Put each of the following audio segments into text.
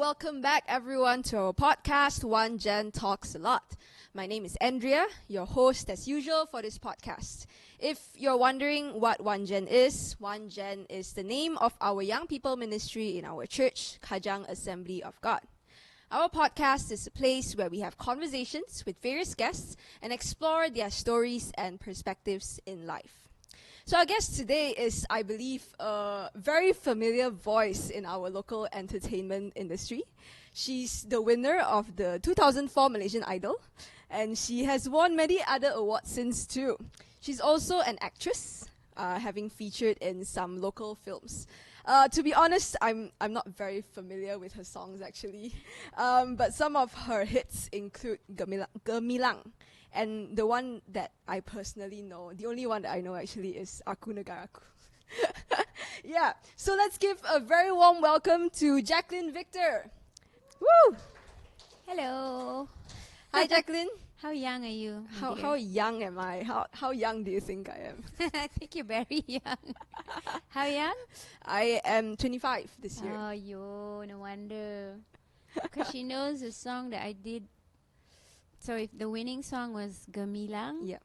welcome back everyone to our podcast, One Gen Talks a Lot. My name is Andrea, your host as usual for this podcast. If you're wondering what One Gen is the name of our young people ministry in our church, Kajang Assembly of God. Our podcast is a place where we have conversations with various guests and explore their stories and perspectives in life. So our guest today is, I believe, a very familiar voice in our local entertainment industry. She's the winner of the 2004 Malaysian Idol, and she has won many other awards since too. She's also an actress, having featured in some local films. To be honest, I'm not very familiar with her songs actually, but some of her hits include Gemilang. And the one that I personally know, the only one that I know actually is Aku Negaraku. Yeah, so let's give a very warm welcome to Jaclyn Victor. Woo! Hello. Hi, Jaclyn. How young are you? How young am I? How young do you think I am? I think you're very young. How young? I am 25 this year. Oh, no wonder. Because she knows the song that I did. So if the winning song was Gemilang, Yeah.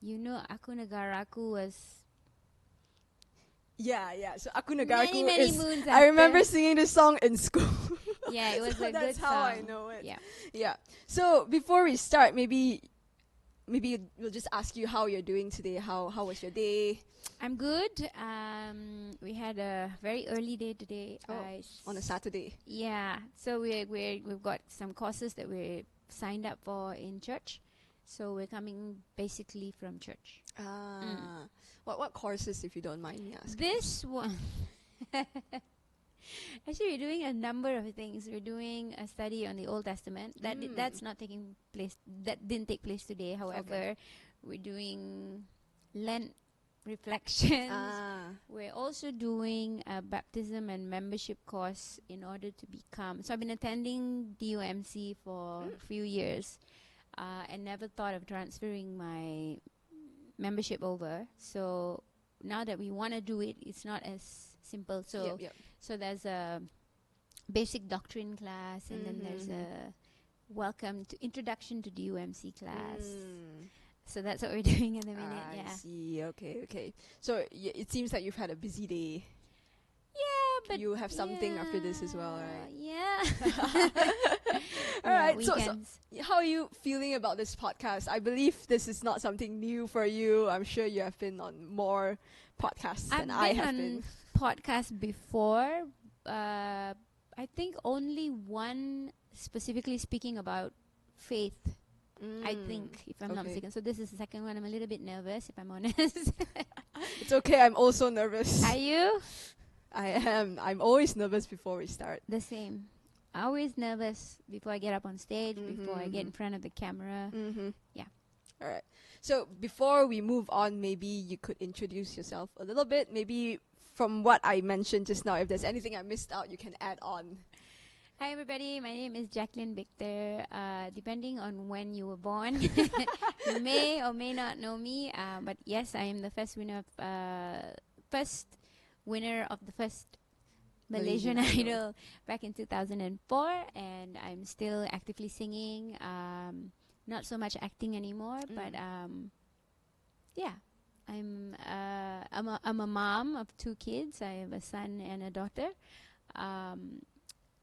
you know Aku Negaraku was Yeah. So Aku Negaraku many is. moons I remember after. singing this song in school. Yeah, it was So a good song. that's how I know it. Yeah. Yeah. So before we start, maybe we'll just ask you how you're doing today. How was your day? I'm good. We had a very early day today. On a Saturday. Yeah. So we've got some courses that we're signed up for in church. So we're coming basically from church. What courses, if you don't mind me asking? This one. Actually, we're doing a number of things. We're doing a study on the Old Testament. That's not taking place. That didn't take place today. However, we're doing Lent reflections. We're also doing a baptism and membership course in order to become. So I've been attending DOMC for a few years, and never thought of transferring my membership over. So now that we want to do it, it's not as simple. So so there's a basic doctrine class, and then there's a welcome to introduction to DOMC class. So that's what we're doing in a minute. I see. Okay. So it seems like you've had a busy day. Yeah, but you have something after this as well, right? Yeah. All right. So Weekends. how are you feeling about this podcast? I believe this is not something new for you. I'm sure you have been on more podcasts than I have been. Podcast before. I think only one specifically speaking about faith. I think, if I'm not mistaken. So this is the second one. I'm a little bit nervous, if I'm honest. It's okay. I'm also nervous. Are you? I am. I'm always nervous before we start. The same. Always nervous before I get up on stage, before I get in front of the camera. Yeah. All right. So before we move on, maybe you could introduce yourself a little bit. Maybe from what I mentioned just now, if there's anything I missed out, you can add on. Hi everybody, my name is Jaclyn Victor. Depending on when you were born, you may or may not know me. But yes, I am the first winner of the first Malaysian Idol back in 2004, and I'm still actively singing. Not so much acting anymore, but yeah, I'm a mom of 2 kids. I have a son and a daughter.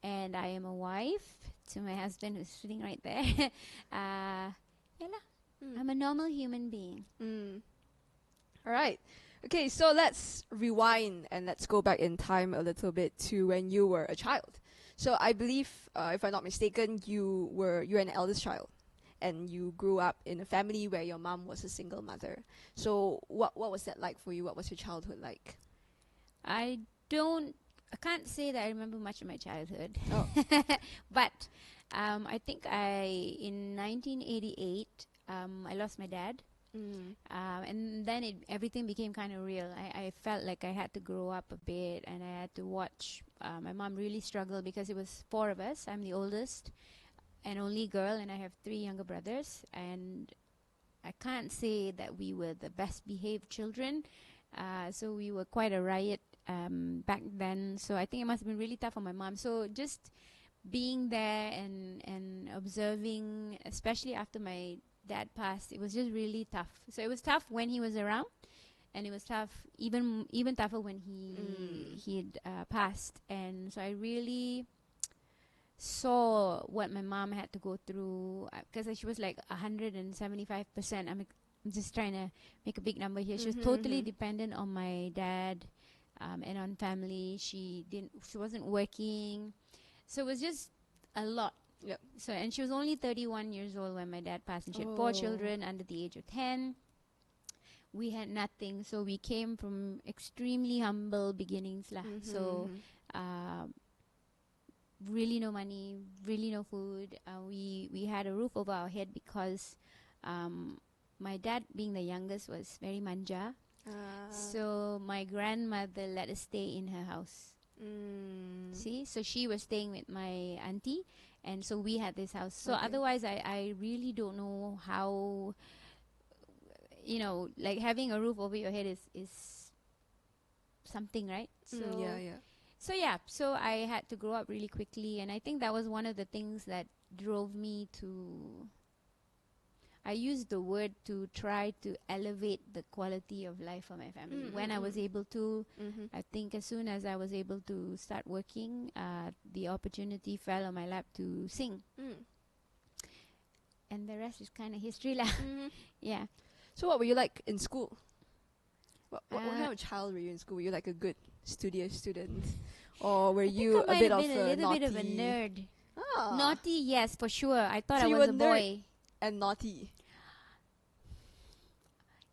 And I am a wife to my husband who's sitting right there. I'm a normal human being. All right. Okay, so let's rewind and let's go back in time a little bit to when you were a child. So I believe, if I'm not mistaken, you're an eldest child, and you grew up in a family where your mom was a single mother. So what was that like for you? What was your childhood like? I can't say that I remember much of my childhood. Oh. But I think in 1988, I lost my dad. And then everything became kind of real. I felt like I had to grow up a bit, and I had to watch my mom really struggle because it was 4 of us. I'm the oldest and only girl, and I have 3 younger brothers. And I can't say that we were the best behaved children. So we were quite a riot back then. So I think it must have been really tough on my mom. So just being there and observing, especially after my dad passed, it was just really tough. So it was tough when he was around, and it was tough, even tougher when he'd passed. And so I really saw what my mom had to go through, because she was like 175%. I'm just trying to make a big number here. She was totally dependent on my dad, and on family. She wasn't working, so it was just a lot. Yep. So, and she was only 31 years old when my dad passed, and she had 4 children under the age of 10. We had nothing, so we came from extremely humble beginnings lah. So really no money, really no food. We had a roof over our head because my dad, being the youngest, was very manja. So my grandmother let us stay in her house. See, so she was staying with my auntie, and so we had this house. So otherwise, I really don't know how, you know, like having a roof over your head is something, right? So so I had to grow up really quickly, and I think that was one of the things that drove me to, I used the word to try to elevate the quality of life for my family. When I was able to, I think as soon as I was able to start working, the opportunity fell on my lap to sing. And the rest is kind of history lah. Yeah. So what were you like in school? What kind of child were you in school? Were you like a good studious student? Or were you a bit of a little naughty? bit of a nerd. Ah. Naughty, yes, for sure. I thought So I you was were a nerd boy. and naughty.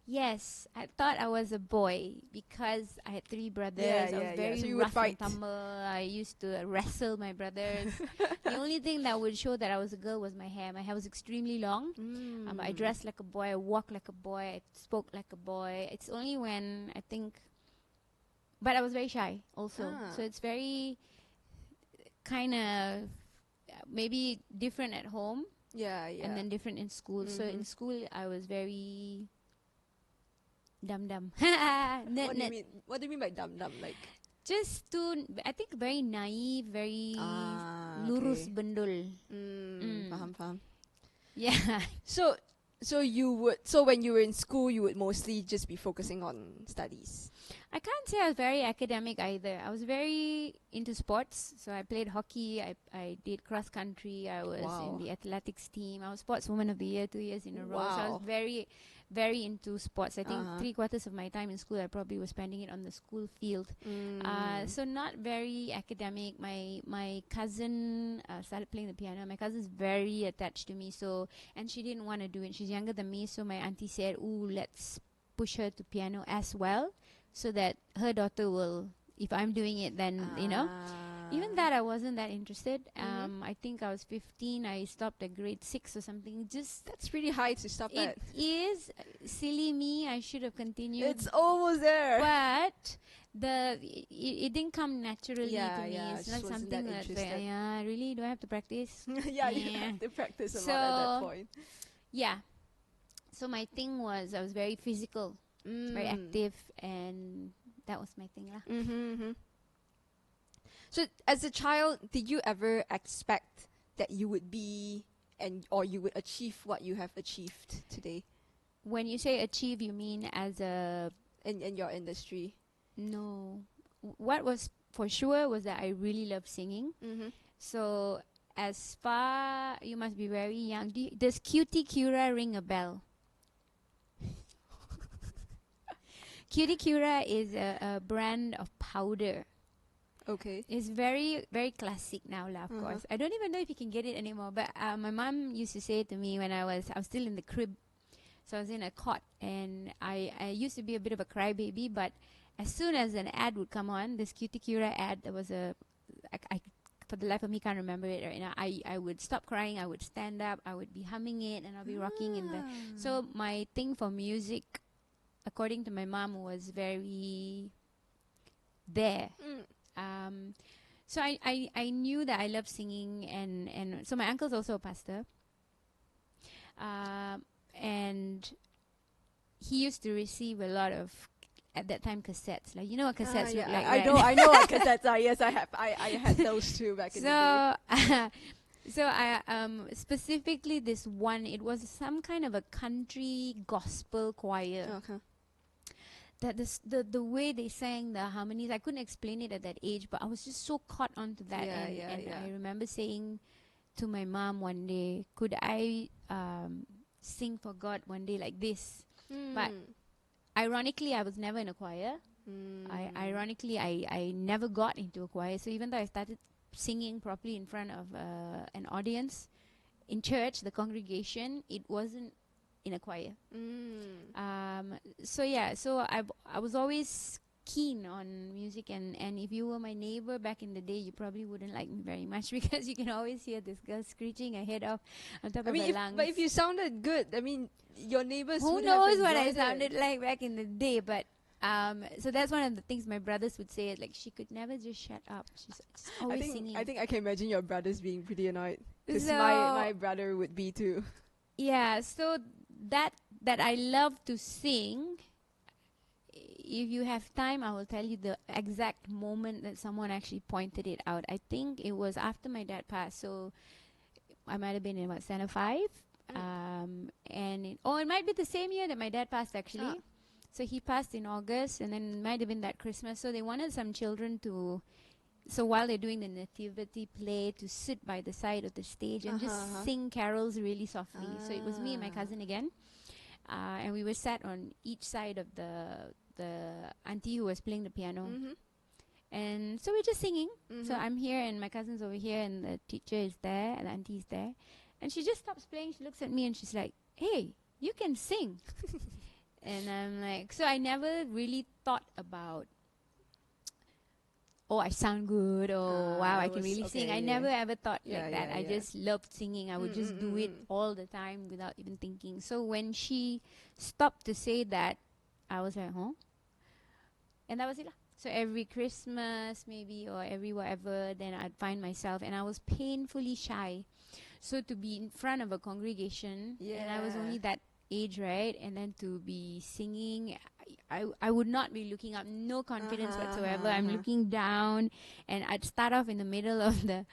Yes, I thought I was a boy because I had 3 brothers. I was very So you would rough fight. and tumble. I used to wrestle my brothers. The only thing that would show that I was a girl was my hair. My hair was extremely long. But I dressed like a boy. I walked like a boy. I spoke like a boy. It's only when I think... But I was very shy also. So it's very kind of maybe different at home. And then different in school. So in school, I was very... dumb. What do you mean? What do you mean by dumb? Like just too, I think very naive, very lurus bendul. Faham. Yeah. So when you were in school, you would mostly just be focusing on studies. I can't say I was very academic either. I was very into sports. So I played hockey. I did cross country. I was in the athletics team. I was sportswoman of the year 2 years in a row. So I was very, very into sports. I think 3/4 of my time in school, I probably was spending it on the school field. So not very academic. My cousin started playing the piano. My cousin's very attached to me. So, and she didn't want to do it. She's younger than me. So my auntie said, "Ooh, let's push her to piano as well, so that her daughter will, if I'm doing it, then, you know." Even that, I wasn't that interested. I think I was 15. I stopped at grade 6 or something. Just That's pretty high to stop at. It is. Silly me. I should have continued. It's almost there. But it didn't come naturally to me. It's just not wasn't something that that, really, do I have to practice? You have to practice a lot at that point. Yeah. So my thing was, I was very physical, very active, and that was my thing lah. So as a child, did you ever expect that you would be or you would achieve what you have achieved today? When you say achieve, you mean as a... In your industry? No. What was for sure was that I really love singing. So as far, you must be very young. Does Cutie Cura ring a bell? Cutie Cura is a brand of powder. Okay. It's very, very classic now, of course. I don't even know if you can get it anymore. But my mom used to say to me when I was still in the crib. So I was in a cot, and I used to be a bit of a crybaby. But as soon as an ad would come on, this Cutie Cura ad, there was I for the life of me can't remember it right now. I would stop crying. I would stand up. I would be humming it, and I'll be rocking in the. So my thing for music, according to my mom, was very there. So I knew that I loved singing, and so my uncle's also a pastor, and he used to receive a lot of at that time cassettes. Like, you know what cassettes look yeah, like, I right? know, I know what cassettes are. Yes, I have. I had those too back in the day. So I specifically this one, it was some kind of a country gospel choir. Okay. That the way they sang the harmonies, I couldn't explain it at that age, but I was just so caught onto that. And I remember saying to my mom one day, could I sing for God one day like this? But ironically, I was never in a choir. I never got into a choir. So even though I started singing properly in front of an audience in church, the congregation, it wasn't in a choir. So I was always keen on music, and if you were my neighbor back in the day, you probably wouldn't like me very much because you can always hear this girl screeching her head off on top of her lungs. But if you sounded good, I mean, your neighbors who would knows have what I enjoyed sounded it. like back in the day, but so that's one of the things my brothers would say, like, she could never just shut up. She's just always singing. I think I can imagine your brothers being pretty annoyed. Because So- my brother would be too. Yeah, so that I love to sing. If you have time, I will tell you the exact moment that someone actually pointed it out. I think it was after my dad passed, so I might have been in about Center 5. And it might be the same year that my dad passed, actually. So he passed in August, and then it might have been that Christmas. So they wanted some children to, so while they're doing the nativity play, to sit by the side of the stage and just sing carols really softly. So it was me and my cousin again. And we were sat on each side of the auntie who was playing the piano. And so we're just singing. So I'm here and my cousin's over here and the teacher is there and the auntie is there. And she just stops playing. She looks at me and she's like, "Hey, you can sing." And I'm like, so I never really thought about, oh, I sound good, or wow, I can really sing. I never ever thought like that. I just loved singing. I would just do it all the time without even thinking. So when she stopped to say that, I was like, huh? And that was it lah. So every Christmas maybe, or every whatever, then I'd find myself, and I was painfully shy. So to be in front of a congregation, and I was only that age, right? And then to be singing, I would not be looking up, no confidence whatsoever. I'm looking down, and I'd start off in the middle of the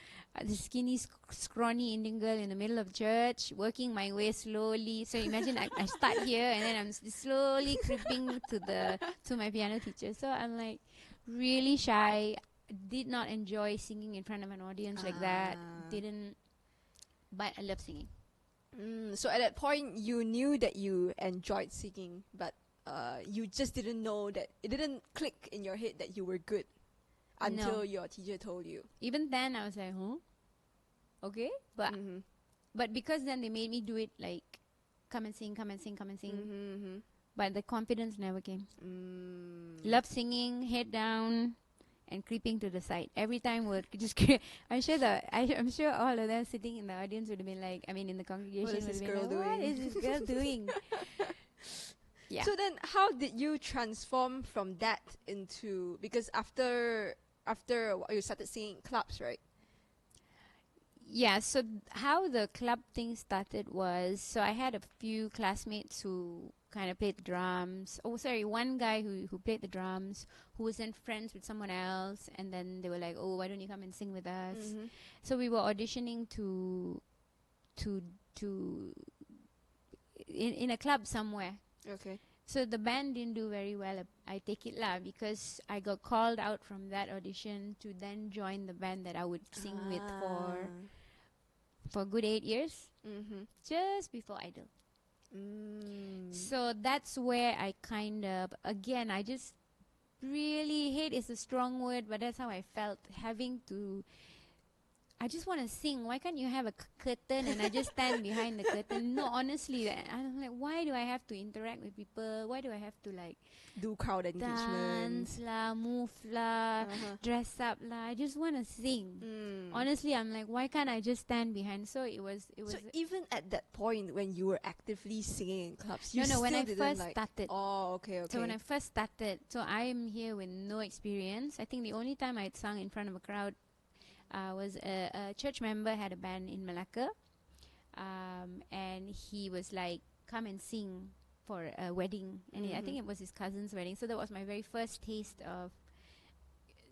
skinny, scrawny Indian girl in the middle of church, working my way slowly. So imagine I start here, and then I'm slowly creeping to my piano teacher. So I'm like really shy. Did not enjoy singing in front of an audience like that. Didn't, but I love singing. So at that point, you knew that you enjoyed singing, but you just didn't know that it didn't click in your head that you were good until your teacher told you. Even then, I was like, huh? Okay. But because then they made me do it, like, come and sing, come and sing, come and sing. But the confidence never came. Love singing, head down, and creeping to the side. Every time would just I'm sure all of them sitting in the audience would have been like, I mean in the congregation, What is this girl doing? What is this girl doing? Yeah. So then how did you transform from that into, because after you started singing in clubs, right? Yeah, so how the club thing started was, so I had a few classmates who kind of played the drums. Oh, sorry, one guy who played the drums, who was then friends with someone else, and then they were like, "Oh, why don't you come and sing with us?" So we were auditioning to in a club somewhere. Okay. So the band didn't do very well, I take it lah, because I got called out from that audition to then join the band that I would sing with for a good 8 years, just before Idol. So that's where I kind of, again, I just really hate is a strong word, but that's how I felt, having to, I just want to sing. Why can't you have a curtain and I just stand behind the curtain? No, honestly, I'm like, why do I have to interact with people? Why do I have to like do crowd engagement, dance lah, move lah, dress up lah? I just want to sing. Honestly, I'm like, why can't I just stand behind? So it was. So even at that point when you were actively singing in clubs, you when I still first didn't started. Oh, okay. So when I first started, so I'm here with no experience. I think the only time I'd sung in front of a crowd was a church member had a band in Malacca, and he was like, come and sing for a wedding, and I think it was his cousin's wedding. So that was my very first taste of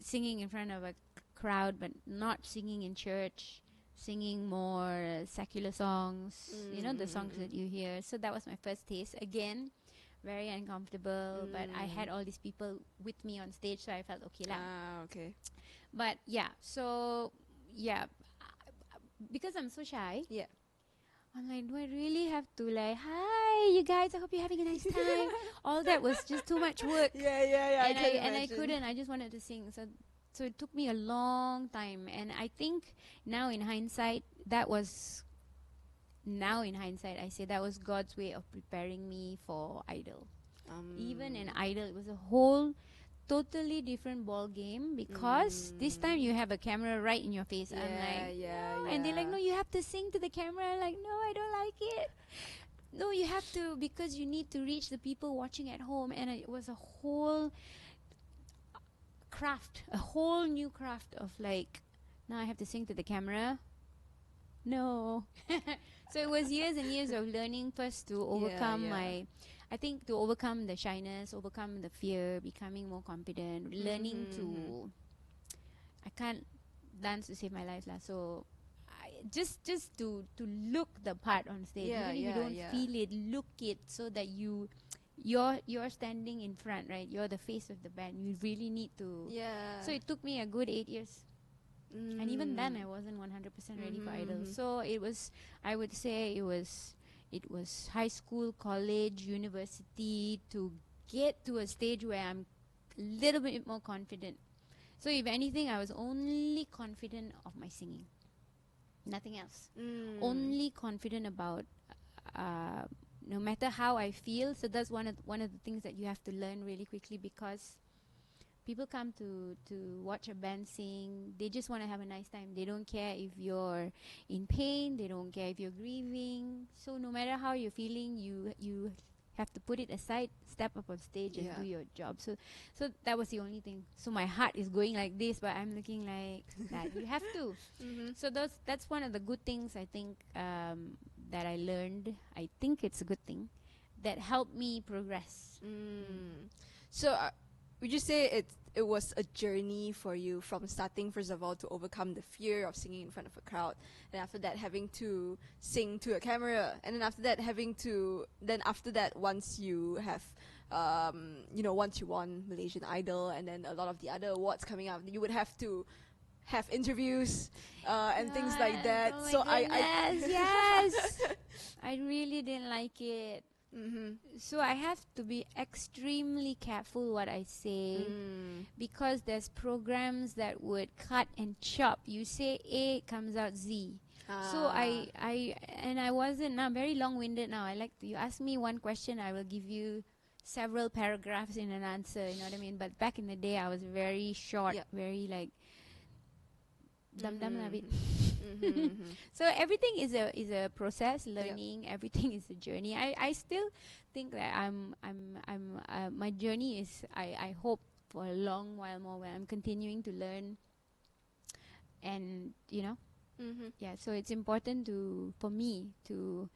singing in front of a crowd, but not singing in church, singing more secular songs, the songs that you hear. So that was my first taste. Again, very uncomfortable, but I had all these people with me on stage, so I felt okay lah. Okay. But because I'm so shy, I'm like, do I really have to like, hi, you guys, I hope you're having a nice time. All that was just too much work. Yeah. And I couldn't. I just wanted to sing. So it took me a long time. And I think now in hindsight, I say that was God's way of preparing me for Idol. Even in Idol, it was a whole totally different ball game, because this time you have a camera right in your face. I'm like, and they're like, no, you have to sing to the camera. I'm like, no, I don't like it. No, you have to, because you need to reach the people watching at home. And it was a whole craft, a whole new craft of like, now I have to sing to the camera. No. So it was years and years of learning first to overcome to overcome the shyness, overcome the fear, becoming more confident, learning to, I can't dance to save my life lah. So just to look the part on stage, even if you don't feel it, look it, so that you're standing in front, right? You're the face of the band. You really need to. So it took me a good 8 years. And even then I wasn't 100% ready for Idol. So it was, I would say it was high school, college, university, to get to a stage where I'm a little bit more confident. So if anything, I was only confident of my singing, nothing else. Only confident about no matter how I feel. So that's one of the things that you have to learn really quickly, because people come to watch a band sing. They just want to have a nice time. They don't care if you're in pain. They don't care if you're grieving. So no matter how you're feeling, you have to put it aside, step up on stage and do your job. So that was the only thing. So my heart is going like this, but I'm looking like that. You have to. So that's one of the good things, I think, that I learned. I think it's a good thing that helped me progress. So would you say it was a journey for you, from starting, first of all, to overcome the fear of singing in front of a crowd, and after that having to sing to a camera, and then after that once you have once you won Malaysian Idol, and then a lot of the other awards coming up, you would have to have interviews and things like that. Oh my So goodness, yes. I really didn't like it. So I have to be extremely careful what I say, because there's programs that would cut and chop. You say A, it comes out Z. So I wasn't now very long-winded now. You ask me one question, I will give you several paragraphs in an answer, you know what I mean? But back in the day, I was very short, very like dum-dum a bit. So everything is a process, learning. Everything is a journey. I still think that my journey is, I hope, for a long while more, where I'm continuing to learn, and so it's important for me to,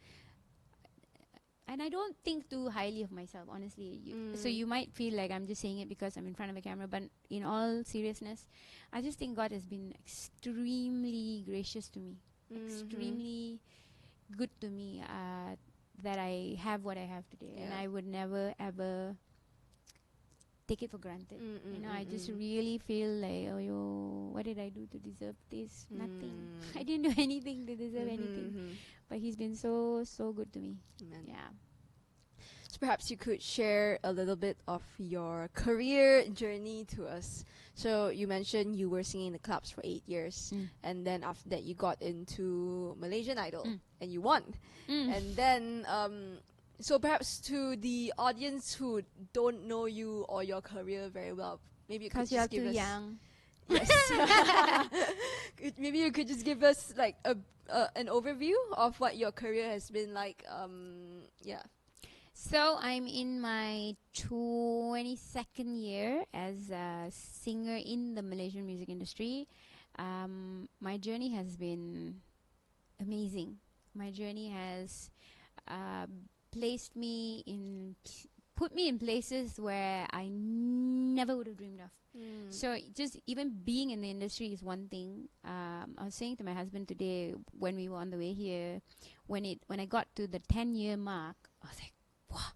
and I don't think too highly of myself, honestly. So you might feel like I'm just saying it because I'm in front of a camera, but in all seriousness, I just think God has been extremely gracious to me, extremely good to me, that I have what I have today, and I would never ever take it for granted. I just really feel like, what did I do to deserve this? Nothing. I didn't do anything to deserve anything. But He's been so good to me. Amen. Yeah. So perhaps you could share a little bit of your career journey to us. So you mentioned you were singing in the clubs for 8 years, and then after that you got into Malaysian Idol and you won. And then so perhaps to the audience who don't know you or your career very well, maybe you could just give us... young. Yes. Maybe you could just give us like an overview of what your career has been like. So I'm in my 22nd year as a singer in the Malaysian music industry. My journey has been amazing. My journey has put me in places where I never would have dreamed of. So just even being in the industry is one thing. I was saying to my husband today when we were on the way here, when I got to the 10-year mark, I was like, wow,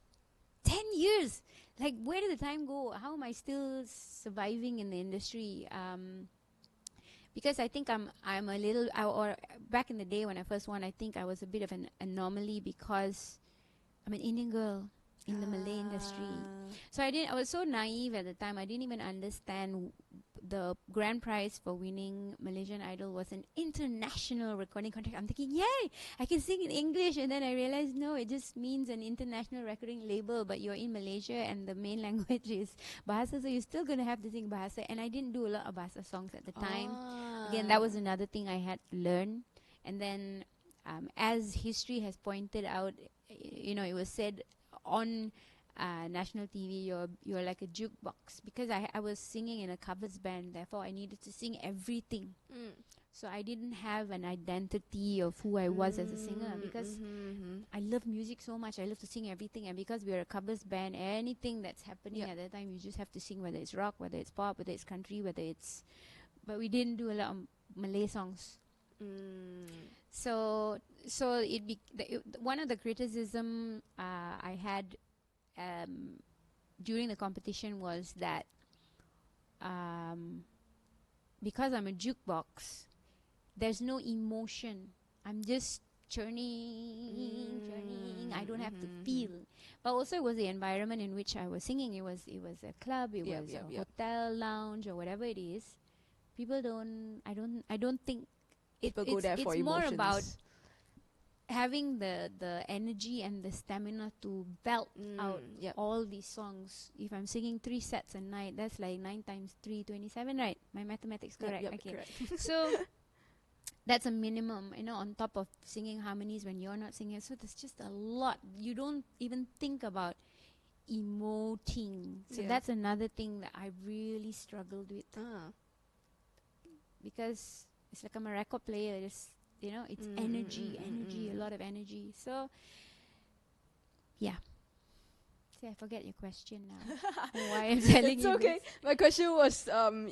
10 years! Like, where did the time go? How am I still surviving in the industry? Because I think I'm a little, or back in the day when I first won, I think I was a bit of an anomaly because I'm an Indian girl in the Malay industry. So I was so naive at the time. I didn't even understand the grand prize for winning Malaysian Idol was an international recording contract. I'm thinking, yay, I can sing in English. And then I realized, no, it just means an international recording label, but you're in Malaysia and the main language is Bahasa, so you're still going to have to sing Bahasa. And I didn't do a lot of Bahasa songs at the time. Again, that was another thing I had to learn. And then as history has pointed out, it was said on national TV, you're like a jukebox, because I was singing in a covers band, therefore I needed to sing everything. So I didn't have an identity of who I was as a singer, because I love music so much. I love to sing everything, and because we're a covers band, anything that's happening at that time, you just have to sing, whether it's rock, whether it's pop, whether it's country, but we didn't do a lot of Malay songs. So one of the criticism I had during the competition was that because I'm a jukebox, there's no emotion. I'm just churning. I don't have to feel. But also, it was the environment in which I was singing. It was a club. It was a hotel, lounge, or whatever it is. People don't. I don't think people go there for emotions. It's more about having the energy and the stamina to belt out all these songs. If I'm singing 3 sets a night, that's like 9 times 3, 27, right? My mathematics correct? Okay. Correct. So that's a minimum, on top of singing harmonies when you're not singing. So there's just a lot. You don't even think about emoting. So that's another thing that I really struggled with. Because it's like I'm a record player. It's energy, a lot of energy. So, yeah. See, I forget your question now. Why I'm telling you okay. this. My question was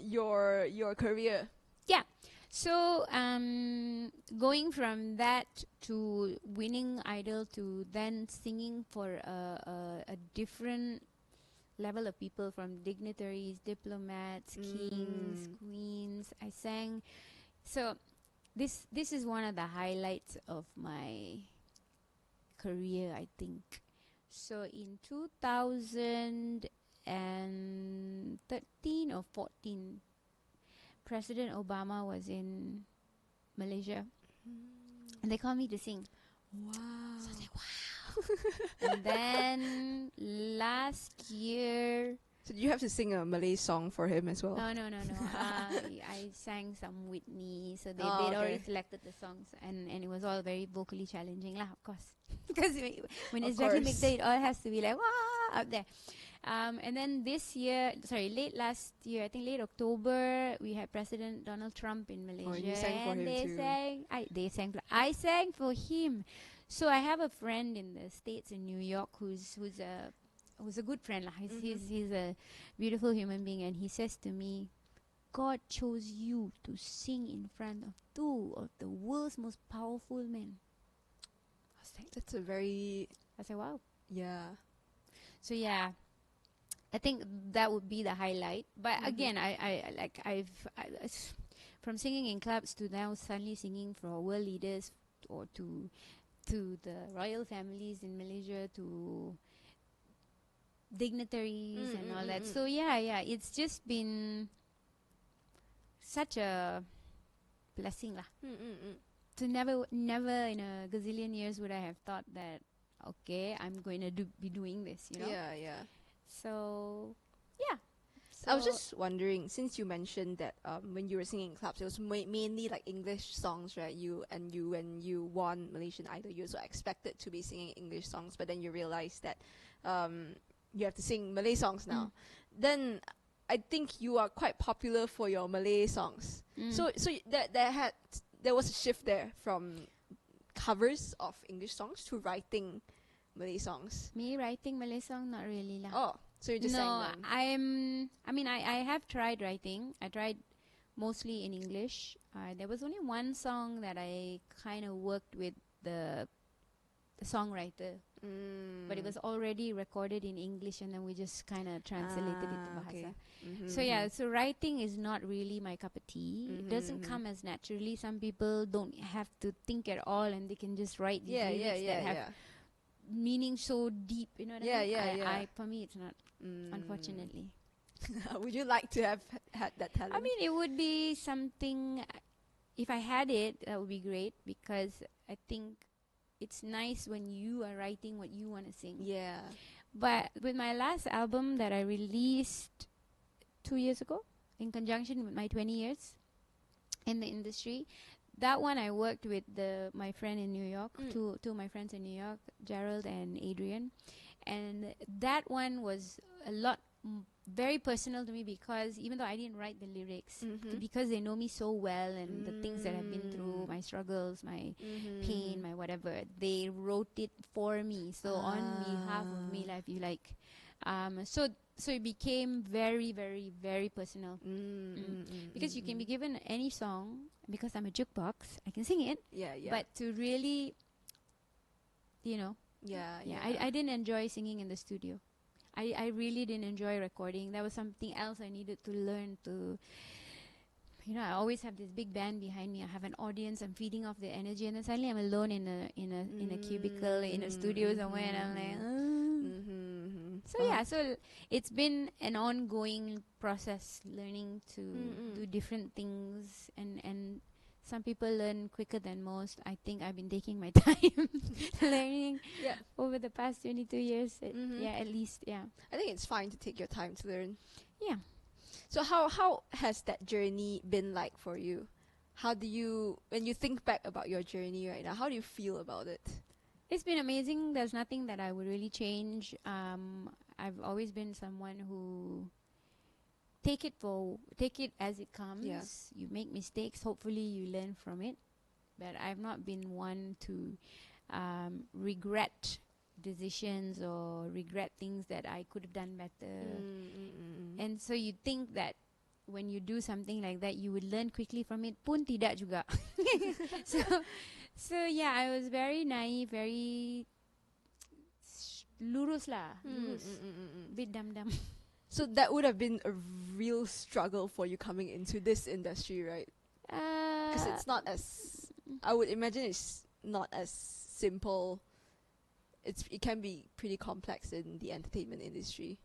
your career. Yeah. So, going from that to winning Idol to then singing for a different level of people, from dignitaries, diplomats, kings, queens. I sang. So this is one of the highlights of my career, I think. So in 2013 or 14, President Obama was in Malaysia, and they called me to sing. Wow. So I was like, wow. And then last year... So did you have to sing a Malay song for him as well? No. I sang some Whitney, so they'd already selected the songs, and it was all very vocally challenging, lah, of course. Because when it's Jaclyn Victor, it all has to be like, wow, up there. And then late last year, I think late October, we had President Donald Trump in Malaysia. Oh, and you sang for him too. I sang for him. So I have a friend in the States, in New York, who's a good friend. He's a beautiful human being, and he says to me, God chose you to sing in front of 2 of the world's most powerful men. I was like, I said, wow. Yeah. So yeah, I think that would be the highlight. But again, I've from singing in clubs to now suddenly singing for world leaders, or to the royal families in Malaysia, to dignitaries and all that. So yeah, it's just been such a blessing lah. So never in a gazillion years would I have thought that, okay, I'm going to be doing this, Yeah. So yeah. So I was just wondering, since you mentioned that when you were singing in clubs, it was mainly like English songs, right? When you won Malaysian Idol, you also expected to be singing English songs, but then you realized that you have to sing Malay songs now. Then I think you are quite popular for your Malay songs. So there was a shift there from covers of English songs to writing Malay songs? Me writing Malay song, not really lah. Oh, so you're just No, saying them. I have tried writing. I tried mostly in English. There was only one song that I kind of worked with the songwriter, but it was already recorded in English, and then we just kind of translated it to Bahasa. Okay. So yeah, so writing is not really my cup of tea. It doesn't come as naturally. Some people don't have to think at all, and they can just write these lyrics that have meaning so deep. You know what I mean? I for me, it's not. Unfortunately. Would you like to have had that talent? I mean, it would be something. If I had it, that would be great, because I think it's nice when you are writing what you want to sing. Yeah. But with my last album that I released 2 years ago, in conjunction with my 20 years in the industry, that one I worked with my friend in New York, two of my friends in New York, Gerald and Adrian, and that one was a lot very personal to me, because even though I didn't write the lyrics, because they know me so well and the things that I've been through, my struggles, my pain, my whatever, they wrote it for me. So on behalf of me, like, if you like, so it became very, very, very personal. Because you can be given any song, because I'm a jukebox, I can sing it. But to really, you know, I didn't enjoy singing in the studio. I really didn't enjoy recording. That was something else I needed to learn to. You know, I always have this big band behind me. I have an audience. I'm feeding off their energy, and then suddenly I'm alone in a cubicle in a studio somewhere, and I'm like, So yeah, so it's been an ongoing process, learning to do different things, and some people learn quicker than most. I think I've been taking my time learning over the past 22 years. At least. I think it's fine to take your time to learn. Yeah. So how has that journey been like for you? How do you, when you think back about your journey right now, how do you feel about it? It's been amazing. There's nothing that I would really change. I've always been someone who take it as it comes. You make mistakes, hopefully you learn from it, but I've not been one to regret decisions or regret things that I could have done better. And so you think that when you do something like that, you would learn quickly from it. Pun tidak juga. So yeah, I was very naive, very lurus lah, bit dumb. So that would have been a real struggle for you coming into this industry, right? Because it's not as, I would imagine it's not as simple. It can be pretty complex in the entertainment industry.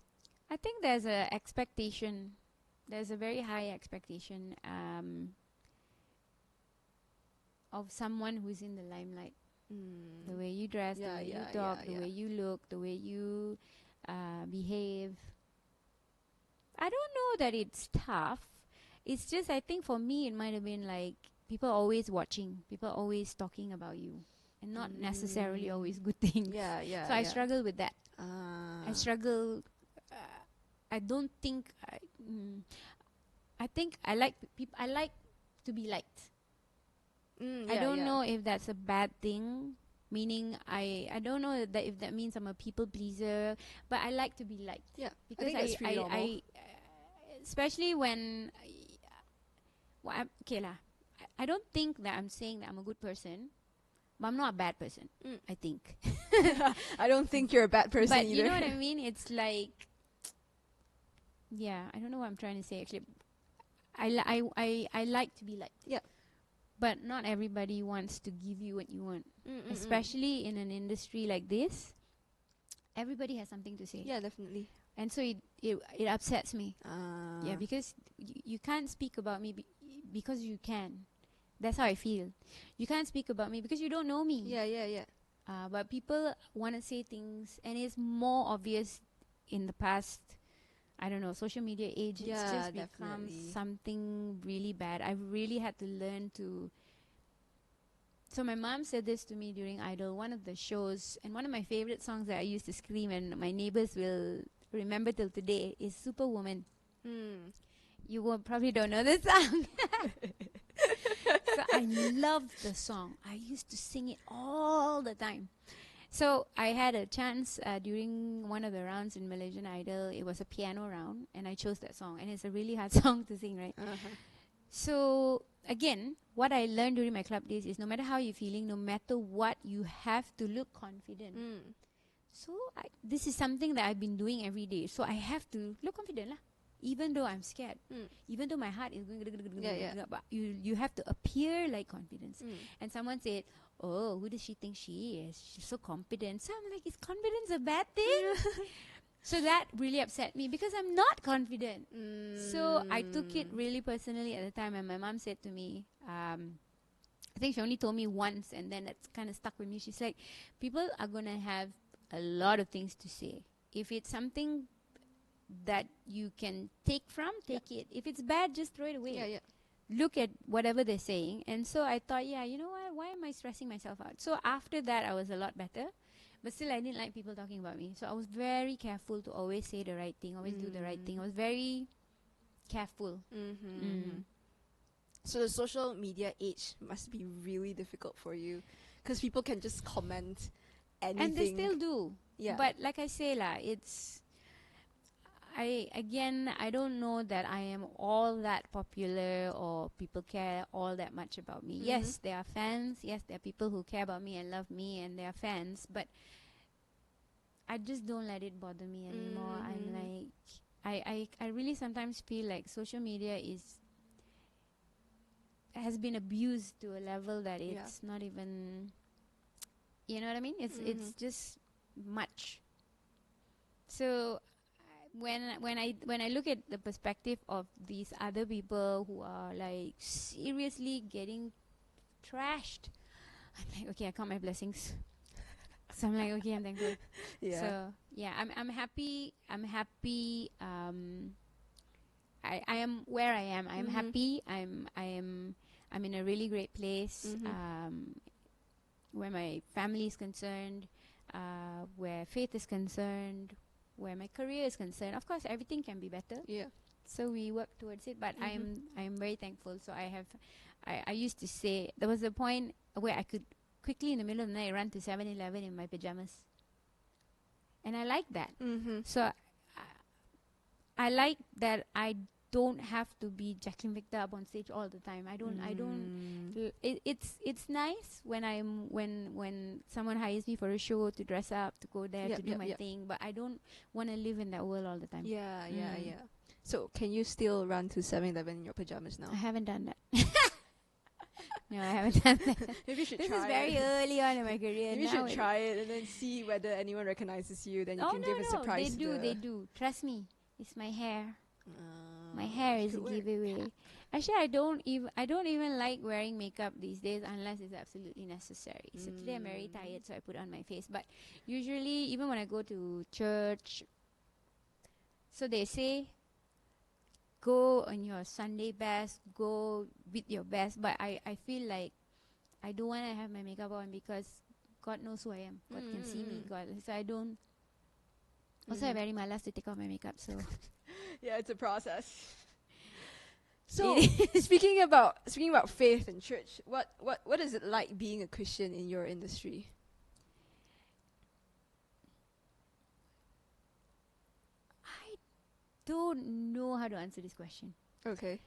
I think there's a expectation. There's a very high expectation of someone who's in the limelight. The way you dress, the way you talk, the way you look, the way you behave. I don't know that it's tough. It's just, I think for me, it might have been like people always watching, people always talking about you, and not necessarily always good things. So I struggle with that. I struggle. I don't think. I think I like people. I like to be liked. I don't know if that's a bad thing. Meaning, I don't know that if that means I'm a people pleaser, but I like to be liked. Yeah, because I think that's pretty normal. Especially when, I don't think that I'm saying that I'm a good person, but I'm not a bad person. I think. I don't think you're a bad person but either. You know what I mean? It's like, I don't know what I'm trying to say actually. I like to be liked. Yeah. But not everybody wants to give you what you want. Especially in an industry like this. Everybody has something to say. Yeah, definitely. And so it upsets me. Yeah, because you can't speak about me because you can. That's how I feel. You can't speak about me because you don't know me. Yeah. But people want to say things, and it's more obvious in the past. I don't know, social media age. It's just become something really bad. I've really had to learn to. So my mom said this to me during Idol, one of the shows, and one of my favorite songs that I used to scream, and my neighbors will remember till today, is Superwoman. You probably don't know this song. So I loved the song. I used to sing it all the time. So I had a chance during one of the rounds in Malaysian Idol. It was a piano round, and I chose that song. And it's a really hard song to sing, right? So again, what I learned during my club days is no matter how you're feeling, no matter what, you have to look confident. So this is something that I've been doing every day. So I have to look confident lah. Even though I'm scared, even though my heart is going, but you have to appear like confidence. And someone said, "Oh, who does she think she is? She's so confident." So I'm like, is confidence a bad thing? So that really upset me because I'm not confident. So I took it really personally at the time, and my mom said to me, I think she only told me once, and then that's kind of stuck with me. She's like, people are gonna have a lot of things to say. If it's something that you can take from, take it. If it's bad, just throw it away. Look at whatever they're saying. And so I thought, you know what, why am I stressing myself out? So after that, I was a lot better. But still, I didn't like people talking about me. So I was very careful to always say the right thing, always do the right thing. I was very careful. So the social media age must be really difficult for you because people can just comment anything. And they still do. But like I say, I don't know that I am all that popular or people care all that much about me. Yes, there are fans. Yes, there are people who care about me and love me, and they are fans. But I just don't let it bother me anymore. I'm like, I really sometimes feel like social media has been abused to a level that it's not even, you know what I mean? It's just much. So when I look at the perspective of these other people who are like seriously getting trashed, I'm like, okay, I count my blessings. So I'm like, okay, I'm thankful. So yeah, I'm happy. I am where I am. I'm happy. I'm in a really great place. Where my family is concerned, where faith is concerned, where my career is concerned. Of course, everything can be better. So we work towards it. But I am very thankful. So I used to say there was a point where I could quickly in the middle of the night run to 7-Eleven in my pajamas, and I like that. So I like that I don't have to be Jaclyn Victor up on stage all the time. I don't. It's nice when someone hires me for a show to dress up, to go there, to do my thing. But I don't want to live in that world all the time. So can you still run to 7-Eleven in your pajamas now? I haven't done that. No, I haven't done that. Maybe you should this try is very early on in my career. Maybe you should try it and then see whether anyone recognizes you. Then you can give a surprise. They do. Trust me. It's my hair. My hair is a giveaway. Actually, I don't even like wearing makeup these days unless it's absolutely necessary. So today I'm very tired, so I put on my face. But usually, even when I go to church, so they say, go on your Sunday best, go with your best. But I feel like I don't want to have my makeup on because God knows who I am. God can see me. So I don't. Also, I very malas to take off my makeup. So yeah, it's a process. So speaking about faith and church, what is it like being a Christian in your industry? I don't know how to answer this question. Okay.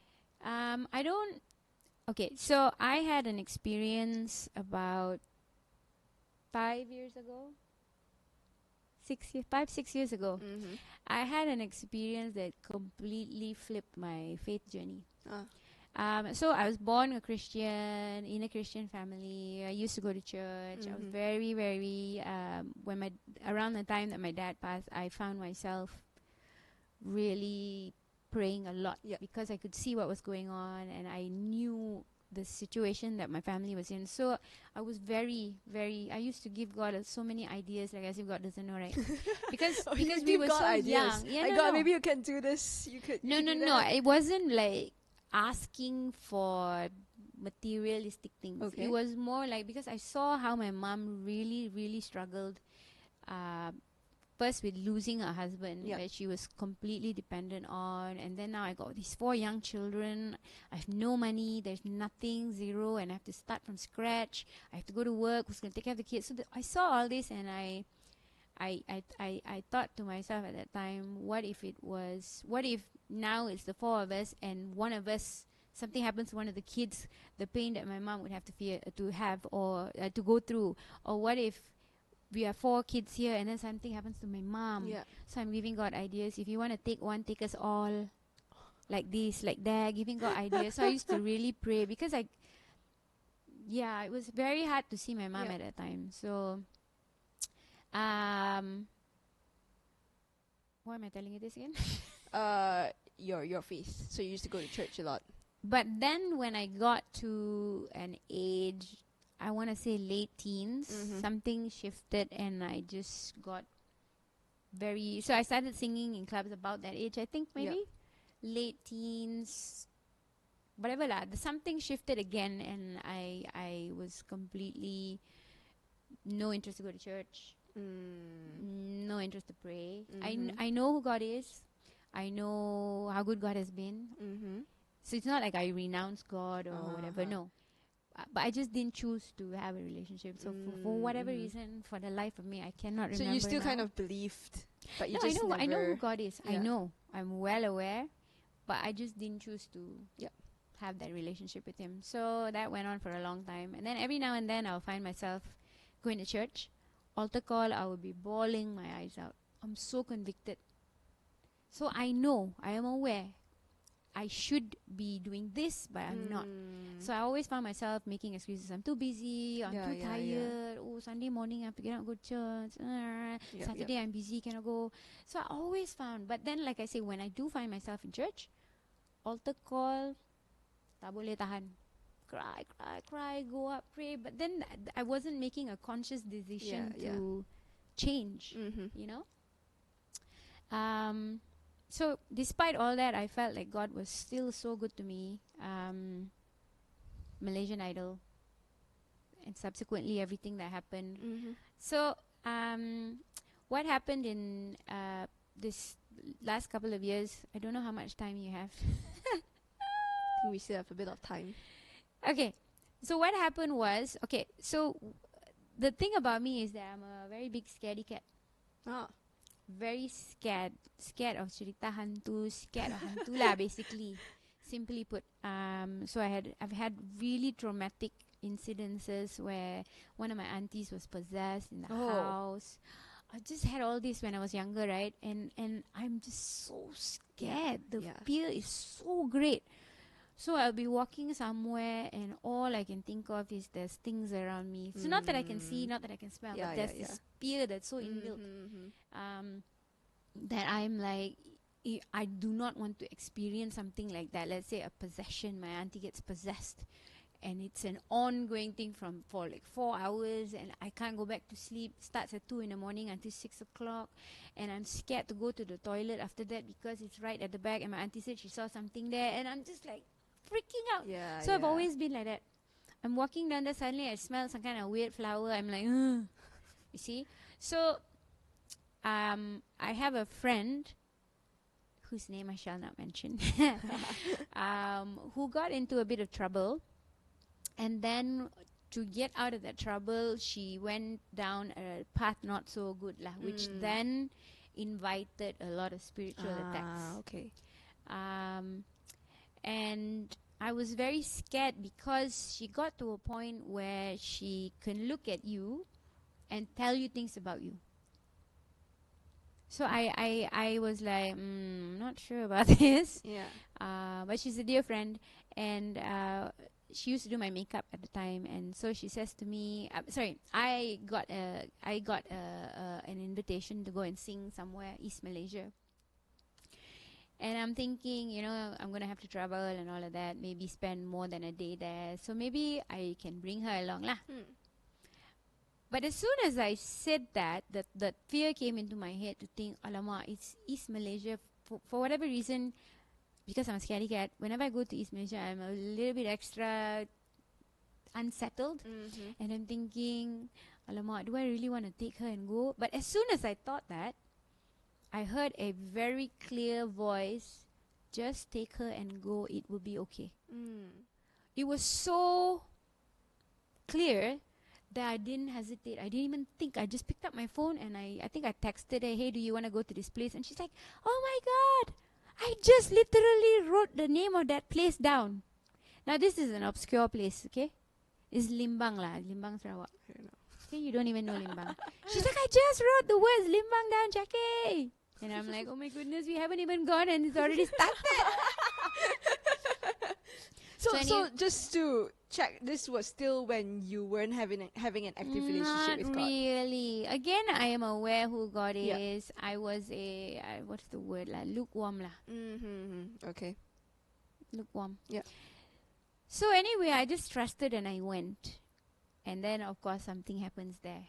I don't. Okay, so I had an experience about 5 years ago. 6 years ago. I had an experience that completely flipped my faith journey. So I was born a Christian, in a Christian family. I used to go to church. I was very, very, around the time that my dad passed, I found myself really praying a lot because I could see what was going on and I knew the situation that my family was in. So I was very, very, I used to give God so many ideas, like as if God doesn't know, right? Because we were so ideas. young. God, maybe you can do this. You could. No. It wasn't like asking for materialistic things. Okay. It was more like, because I saw how my mom really, really struggled first with losing her husband, Yep. where she was completely dependent on, and then now I got these 4 young children. I have no money. There's nothing, zero, and I have to start from scratch. I have to go to work. Who's going to take care of the kids? So I saw all this, and I thought to myself at that time, what if now it's the 4 of us, and one of us, something happens to one of the kids, the pain that my mom would have or to go through, or what if we have 4 kids here and then something happens to my mom. Yeah. So I'm giving God ideas. If you want to take one, take us all. Like this, like that, giving God ideas. So I used to really pray because it was very hard to see my mom at that time. So, why am I telling you this again? Your faith. So you used to go to church a lot. But then when I got to an age, I want to say late teens, something shifted and I just got so I started singing in clubs about that age, I think maybe late teens, whatever lah. Something shifted again and I was completely no interest to go to church, no interest to pray. I know who God is. I know how good God has been. So it's not like I renounce God or whatever, no. But I just didn't choose to have a relationship. So for whatever reason, for the life of me, I cannot remember. So you still now. kind of believed, but you No, just I know never... who God is. Yeah. I know. I'm well aware, but I just didn't choose to have that relationship with Him. So that went on for a long time. And then every now and then, I'll find myself going to church. Altar call, I would be bawling my eyes out. I'm so convicted. So I know, I am aware, I should be doing this, but I'm not. So I always found myself making excuses. I'm too busy. I'm too tired. Oh, Sunday morning I have to get out and go to church. Saturday I'm busy, cannot go. So I always found. But then, like I say, when I do find myself in church, altar call, tak boleh tahan. Cry, go up, pray. But then I wasn't making a conscious decision to change, you know. So despite all that, I felt like God was still so good to me. Malaysian Idol, and subsequently everything that happened. So what happened in this last couple of years, I don't know how much time you have. I think we still have a bit of time. Okay, so what happened was, so the thing about me is that I'm a very big scaredy cat. Very scared of cerita hantu, scared of hantu lah, basically, simply put. So I've had really traumatic incidences where one of my aunties was possessed in the house. I just had all this when I was younger, right? And I'm just so scared. The fear is so great. So I'll be walking somewhere and all I can think of is there's things around me. So not that I can see, not that I can smell, but there's this fear that's so inbuilt. That I'm like, I do not want to experience something like that. Let's say a possession, my auntie gets possessed, and it's an ongoing thing for like 4 hours, and I can't go back to sleep. Starts at 2 in the morning until 6 o'clock, and I'm scared to go to the toilet after that because it's right at the back, and my auntie said she saw something there, and I'm just like freaking out. So I've always been like that. I'm walking down there, suddenly I smell some kind of weird flower. I'm like, ugh. You see? So I have a friend whose name I shall not mention, who got into a bit of trouble, and then to get out of that trouble, she went down a path not so good lah, which then invited a lot of spiritual attacks. And I was very scared because she got to a point where she can look at you and tell you things about you. So I was like, not sure about this. But she's a dear friend, and she used to do my makeup at the time, and so she says to me, I got an invitation to go and sing somewhere, East Malaysia. And I'm thinking, I'm going to have to travel and all of that, maybe spend more than a day there. So maybe I can bring her along lah. But as soon as I said that fear came into my head to think, alamak, it's East Malaysia. For whatever reason, because I'm a scaredy cat, whenever I go to East Malaysia, I'm a little bit extra unsettled. And I'm thinking, alamak, do I really want to take her and go? But as soon as I thought that, I heard a very clear voice, just take her and go, it will be okay. It was so clear that I didn't hesitate. I didn't even think. I just picked up my phone and I think I texted her, hey, do you want to go to this place? And she's like, oh my God, I just literally wrote the name of that place down. Now this is an obscure place, okay? It's Limbang lah, Limbang Sarawak. Okay, you don't even know Limbang. She's like, I just wrote the words Limbang down, Jackie. And I'm like, oh my goodness, we haven't even gone and it's already started. So just to check, this was still when you weren't having an active relationship with God. Not really. Again, I am aware who God is. I was what's the word lah? Lukewarm lah. Okay. Lukewarm. Yeah. So anyway, I just trusted and I went. And then, of course, something happens there.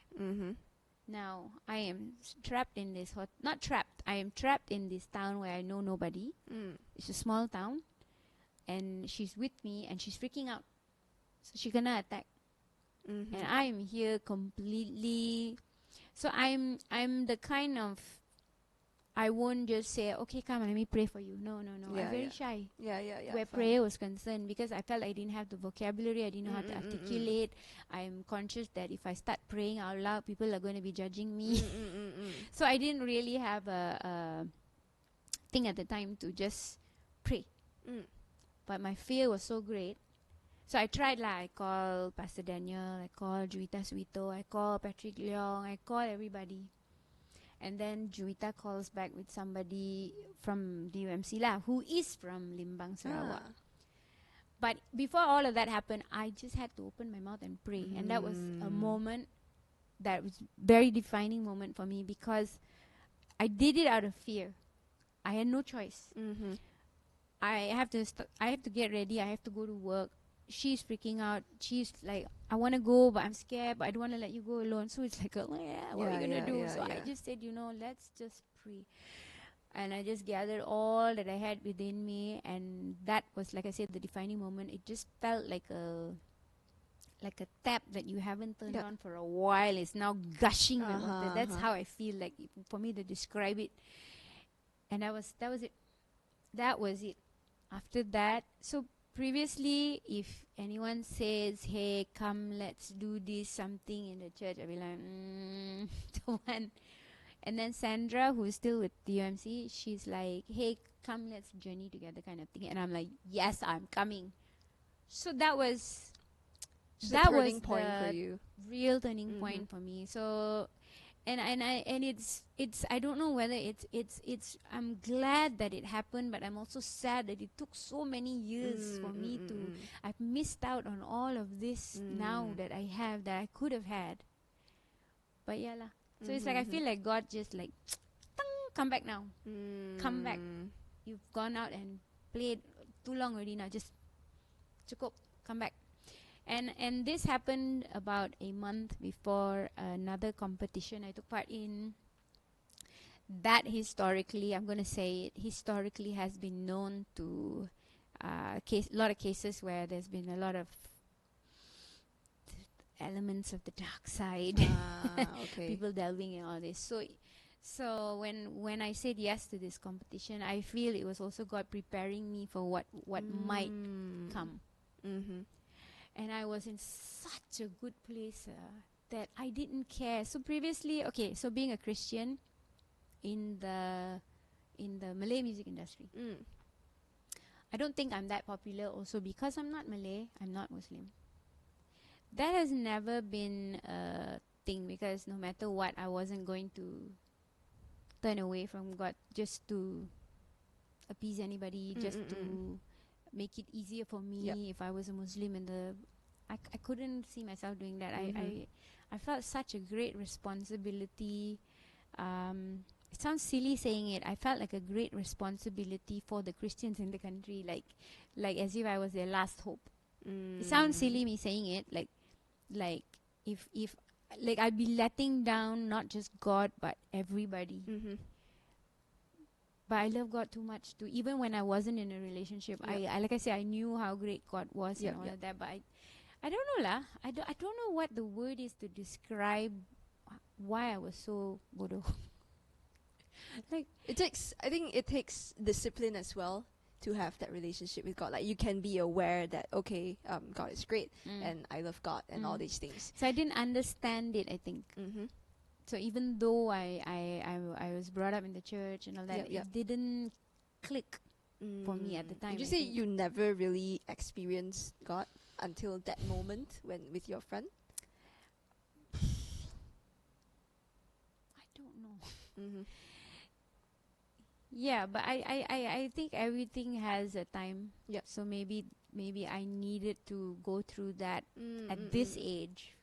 Now, I am trapped in this... not trapped. I am trapped in this town where I know nobody. It's a small town. And she's with me and she's freaking out. So she gonna attack. And I'm here completely... So I'm the kind of... I won't just say, okay, come, let me pray for you. No. I'm very shy. Where prayer was concerned, because I felt I didn't have the vocabulary, I didn't know how to articulate. I'm conscious that if I start praying out loud, people are going to be judging me. So I didn't really have a thing at the time to just pray. But my fear was so great. So I tried lah. I called Pastor Daniel, I called Juwita Suito, I called Patrick Leong, I called everybody. And then Juwita calls back with somebody from DUMC lah, who is from Limbang, Sarawak. But before all of that happened, I just had to open my mouth and pray. And that was a moment that was very defining moment for me, because I did it out of fear. I had no choice. I have to get ready. I have to go to work. She's freaking out. She's like, I want to go, but I'm scared, but I don't want to let you go alone. So it's like, what are we going to do? I just said, let's just pray. And I just gathered all that I had within me. And that was, like I said, the defining moment. It just felt like a tap that you haven't turned on for a while. It's now gushing with water. That's how I feel like, for me to describe it. And that was it. That was it. After that, so previously, if anyone says, hey, come, let's do this, something in the church, I'll be like, don't want. And then Sandra, who's still with DUMC, she's like, hey, come, let's journey together, kind of thing. And I'm like, yes, I'm coming. So that was the turning point for you. Real turning point for me. So, and it's I don't know whether it's I'm glad that it happened, but I'm also sad that it took so many years for me to. I've missed out on all of this now that I have, that I could have had. But yeah lah. So it's like I feel like God just like, come back now, come back. You've gone out and played too long already now. Just cukup, come back. And this happened about a month before another competition I took part in. That historically, I'm going to say it, historically has been known to a lot of cases where there's been a lot of elements of the dark side. People delving in all this. So when I said yes to this competition, I feel it was also God preparing me for what might come. And I was in such a good place that I didn't care. So previously, so being a Christian in the Malay music industry, I don't think I'm that popular also because I'm not Malay, I'm not Muslim. That has never been a thing, because no matter what, I wasn't going to turn away from God just to appease anybody, just to make it easier for me. If I was a Muslim I couldn't see myself doing that. I felt such a great responsibility. It sounds silly saying it. I felt like a great responsibility for the Christians in the country, like as if I was their last hope. It sounds silly me saying it, like if like I'd be letting down not just God but everybody. But I love God too much to, even when I wasn't in a relationship, I like I said, I knew how great God was and all of that, but I don't know lah. I don't know what the word is to describe why I was so bodoh. Like I think it takes discipline as well to have that relationship with God. Like you can be aware that okay, God is great and I love God and all these things. So I didn't understand it, I think. So even though I was brought up in the church and all that, it didn't click for me at the time. Would you say you never really experienced God until that moment when with your friend? I don't know. Yeah, but I think everything has a time. Yep. So maybe I needed to go through that at this age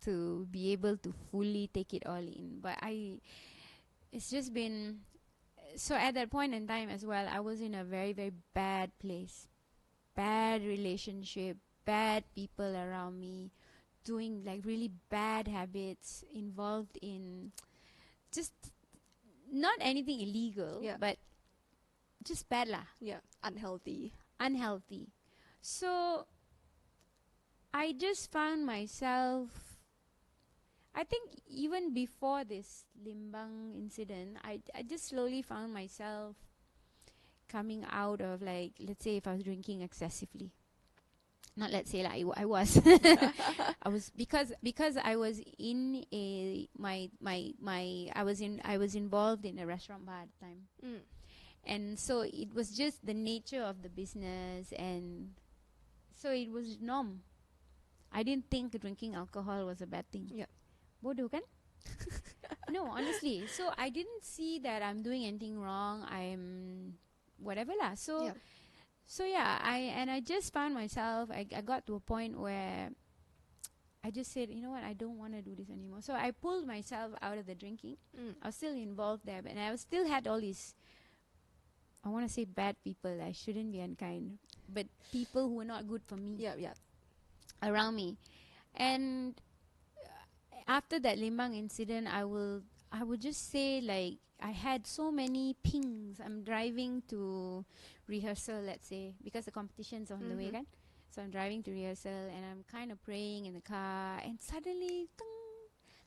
to be able to fully take it all in. But it's just been, so at that point in time as well, I was in a very, very bad place. Bad relationship, bad people around me, doing like really bad habits, involved in just not anything illegal, but just bad lah. Yeah, unhealthy. So I just found myself, I think even before this Limbang incident, I just slowly found myself coming out of, like, let's say if I was drinking excessively. Not let's say, like I was. I was because I was in a I was involved in a restaurant bar at the time. And so it was just the nature of the business, and so it was norm. I didn't think drinking alcohol was a bad thing. Yeah. Bodoh kan? No, honestly. So I didn't see that I'm doing anything wrong. I'm whatever lah. So I just found myself, I got to a point where I just said, you know what, I don't want to do this anymore. So I pulled myself out of the drinking. I was still involved there, but I still had all these, I want to say bad people. I shouldn't be unkind, but people who were not good for me. Around me. And after that Limbang incident, I would just say, like, I had so many pings. I'm driving to rehearsal, let's say, because the competition's on the way, kan? So I'm driving to rehearsal and I'm kind of praying in the car, and suddenly,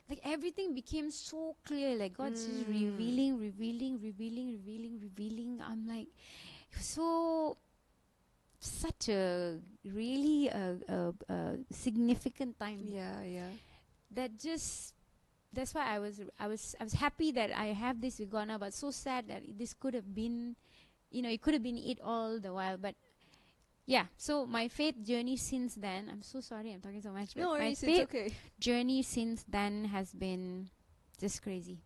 like, everything became so clear. Like God's just revealing. I'm like, such a really a significant time. That's why I was happy that I have this with God now, but so sad that this could have been, it could have been it all the while. But yeah, so my faith journey since then, I'm so sorry I'm talking so much, but my faith journey since then has been just crazy.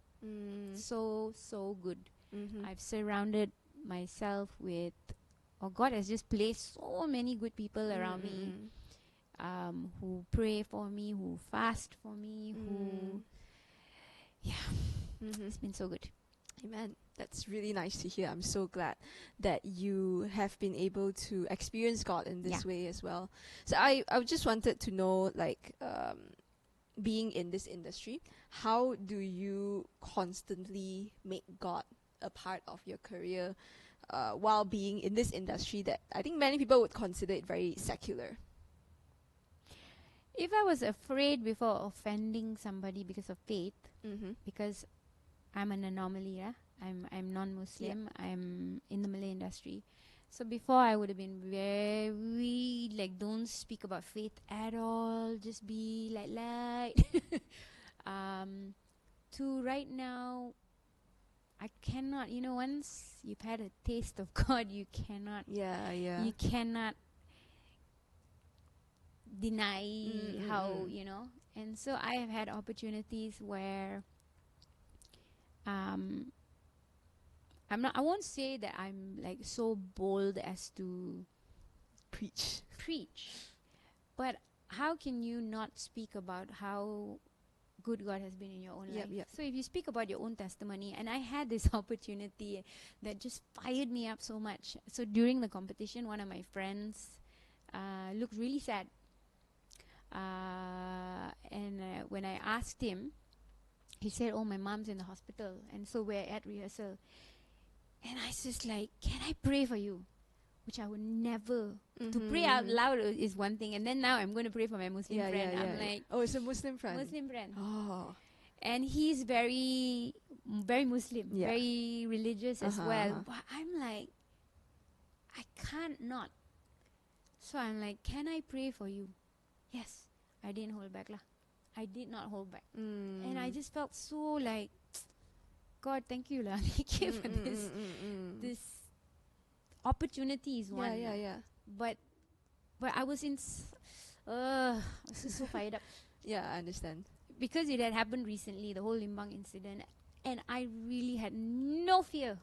So good. I've surrounded myself with, God has just placed so many good people around me, who pray for me, who fast for me, who it's been so good. Amen. That's really nice to hear. I'm so glad that you have been able to experience God in this way as well. So I just wanted to know, like, being in this industry, how do you constantly make God a part of your career while being in this industry that I think many people would consider it very secular? If I was afraid before offending somebody because of faith, because I'm an anomaly, I'm non-Muslim, I'm in the Malay industry. So before I would have been very, like, don't speak about faith at all, just be light. To right now, I cannot, once you've had a taste of God, you cannot, you cannot deny how, and so I have had opportunities where I won't say that I'm, like, so bold as to preach, but how can you not speak about how good God has been in your own life? So if you speak about your own testimony, and I had this opportunity that just fired me up so much. So during the competition, one of my friends looked really sad, and when I asked him, he said, "Oh, my mom's in the hospital," and so we're at rehearsal. And I was just like, "Can I pray for you?" Which I would never. To pray out loud is one thing, and then now I'm going to pray for my Muslim friend. I'm like, oh, it's a Muslim friend. Muslim friend. Oh. And he's very very Muslim, Yeah. very religious as Uh-huh, well. uh-huh. But I'm like, I can't not. So I'm like, can I pray for you? Yes. I didn't hold back lah. I did not hold back. And I just felt so like, God, thank you lah. Thank you for this opportunity is one. Yeah. But I was I was just so fired up. Yeah, I understand. Because it had happened recently, the whole Limbang incident, and I really had no fear.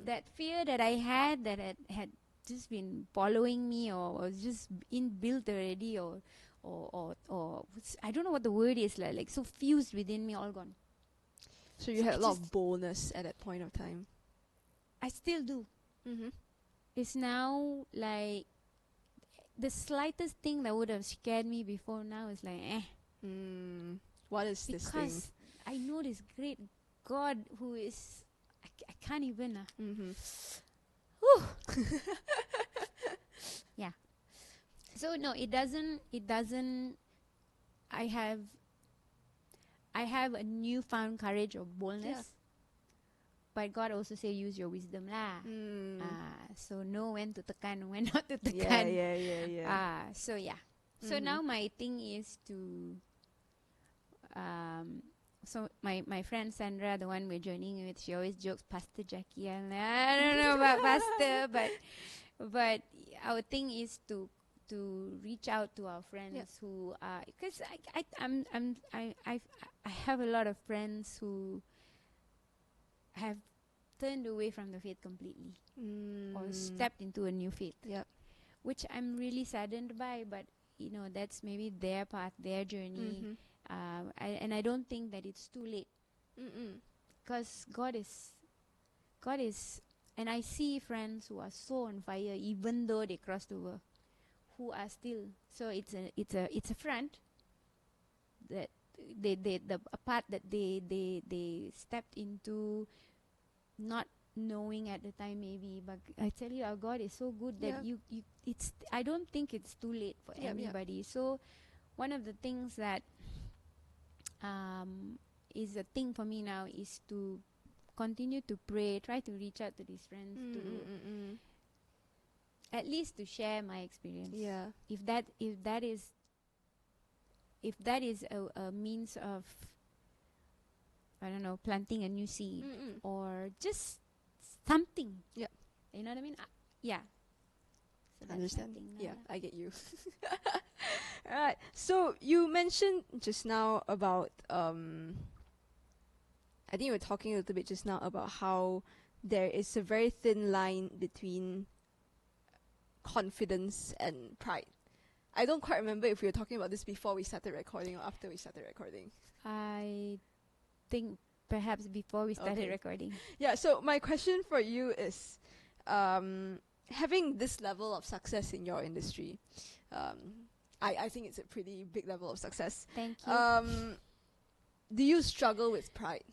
That fear that I had, that had just been following me, or was just inbuilt already, or I don't know what the word is, like so fused within me, all gone. So you had a lot of boldness at that point of time. I still do. It's now like the slightest thing that would have scared me before now is like, What is this thing? because I know this great God who is, I can't even. Yeah. So no, it doesn't. I have a newfound courage or boldness. Yeah. But God also say use your wisdom lah. So know when to tekan, when not to tekan. Yeah. So yeah. So now my thing is to so my friend Sandra, the one we're joining with, she always jokes Pastor Jackie. I'm like, I don't know about Pastor, but our thing is to reach out to our friends who are, because I have a lot of friends who have turned away from the faith completely or stepped into a new faith. Yep. Which I'm really saddened by, but you know, that's maybe their path, their journey. And I don't think that it's too late. Because God is, and I see friends who are so on fire, even though they crossed over, who are still. So it's a front that the part that they stepped into, not knowing at the time maybe. But I tell you, our God is so good that I don't think it's too late for anybody. So one of the things that is a thing for me now is to continue to pray, try to reach out to these friends, to at least to share my experience. Yeah. If that is a means of, I don't know, planting a new seed or just something. Yeah. You know what I mean? Yeah. So that's Understand. my thing Yeah, now. I get you. Alright. So you mentioned just now about I think you were talking a little bit just now about how there is a very thin line between confidence and pride. I don't quite remember if we were talking about this before we started recording or after we started recording. I think perhaps before we started recording. Yeah, so my question for you is, having this level of success in your industry, I think it's a pretty big level of success. Thank you. Do you struggle with pride?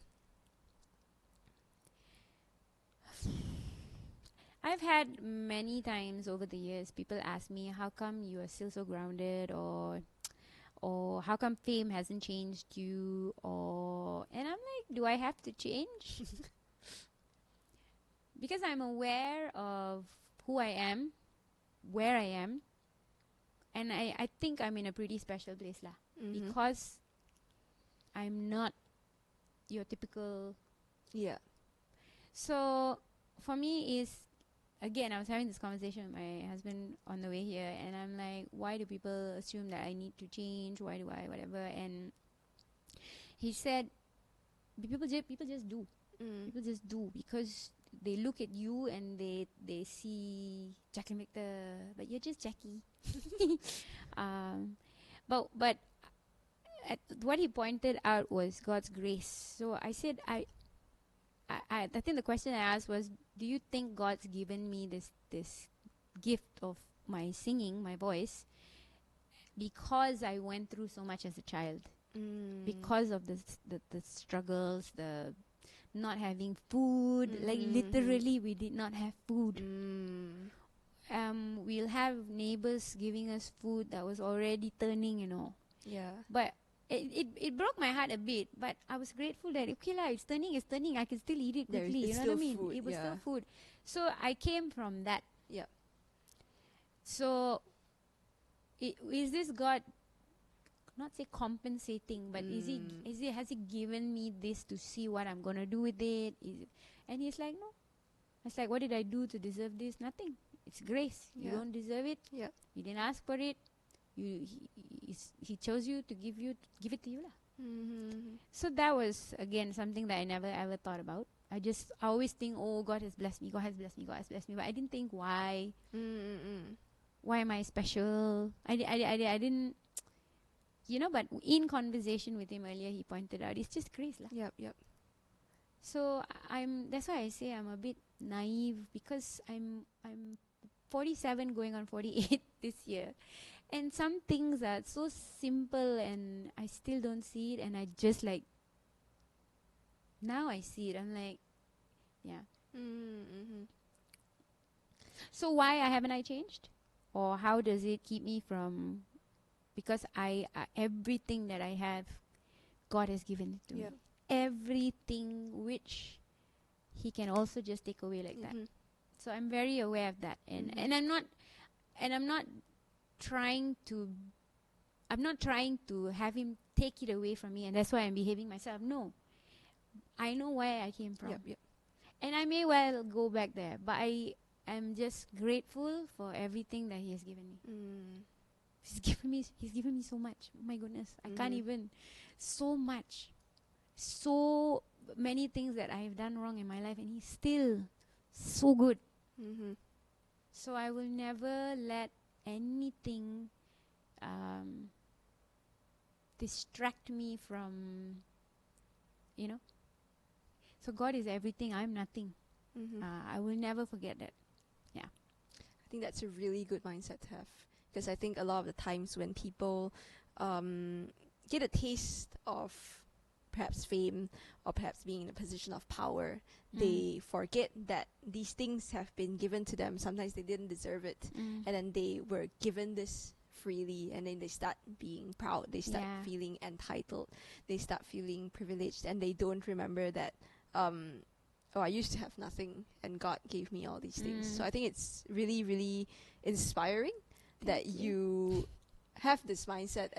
I've had many times over the years people ask me, how come you are still so grounded, or how come fame hasn't changed you, and I'm like, do I have to change? Because I'm aware of who I am, where I am, and I think I'm in a pretty special place lah. Because I'm not your typical. Yeah. So for me is, again, I was having this conversation with my husband on the way here, and I'm like, why do people assume that I need to change? Why do I, whatever? And he said, people just do. People just do, because they look at you and they see Jaclyn Victor, but you're just Jackie. But what he pointed out was God's grace. So I said, I think the question I asked was, do you think God's given me this gift of my singing, my voice, because I went through so much as a child? Because of the struggles, the not having food, like literally we did not have food. We'll have neighbors giving us food that was already turning, you know. Yeah. But it broke my heart a bit, but I was grateful that okay lah, it's turning, I can still eat it There is- quickly. it's You know what I still mean? food, It was yeah. still food. So I came from that. Yeah. So is this God, not say compensating, but has he given me this to see what I'm gonna do with it? And he's like, no. I was like, what did I do to deserve this? Nothing. It's grace. You Yeah. don't deserve it. Yeah. You didn't ask for it. He chose you to give it to you lah. So that was again something that I never ever thought about. I always think, oh, God has blessed me, God has blessed me, God has blessed me, but I didn't think why. Why am I special? I didn't, but in conversation with him earlier, he pointed out it's just grace lah. Yep. So that's why I say I'm a bit naive, because I'm 47 going on 48 this year, and some things are so simple and I still don't see it, and I just like, now I see it, I'm like, yeah. So why haven't I changed, or how does it keep me from, because I everything that I have, God has given it to me, everything which he can also just take away like that. So I'm very aware of that, and I'm not trying to have him take it away from me, and that's why I'm behaving myself. No, I know where I came from, and I may well go back there, but I am just grateful for everything that he has given me. He's given me so much. Oh my goodness, I can't even. So much, so many things that I have done wrong in my life, and he's still so good. So I will never let anything distract me from, so God is everything, I'm nothing. I will never forget that. I think that's a really good mindset to have, because I think a lot of the times when people get a taste of perhaps fame or perhaps being in a position of power, they forget that these things have been given to them. Sometimes they didn't deserve it, and then they were given this freely, and then they start being proud, they start feeling entitled, they start feeling privileged, and they don't remember that I used to have nothing and God gave me all these things. So I think it's really, really inspiring that you have this mindset,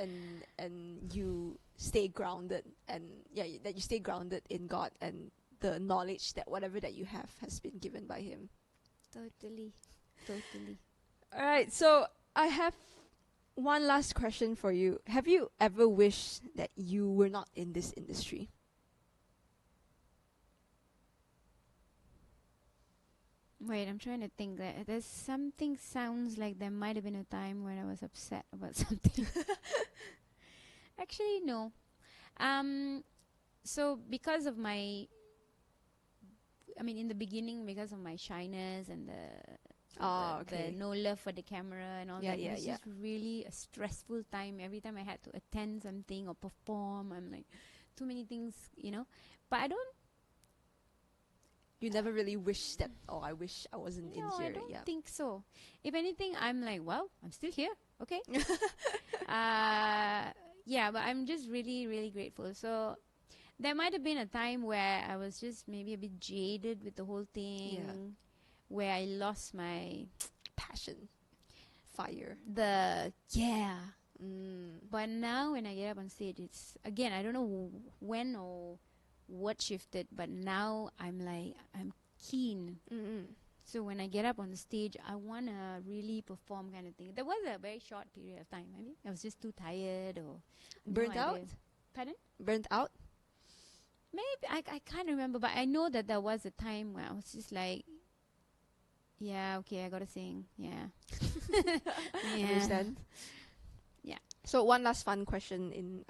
and you stay grounded, and that you stay grounded in God and the knowledge that whatever that you have has been given by him. Totally. All right, so I have one last question for you. Have you ever wished that you were not in this industry? Wait, I'm trying to think. That there's something sounds like there might have been a time when I was upset about something. Actually, no. So because of my, in the beginning, because of my shyness and the no love for the camera and all that, it was just really a stressful time. Every time I had to attend something or perform, I'm like, too many things, But I don't. You never really wish that, I wish I wasn't in here. I don't think so. If anything, I'm like, well, I'm still here. Okay. But I'm just really, really grateful. So there might have been a time where I was just maybe a bit jaded with the whole thing, where I lost my passion, fire. But now when I get up on stage, it's, again, I don't know when or what shifted, but now I'm keen. So when I get up on the stage, I want to really perform, kind of thing. There was a very short period of time. Maybe I was just too tired or burnt out. Pardon? Burnt out. Maybe I can't remember, but I know that there was a time where I was just like, okay, I gotta sing. Understand. So one last fun question in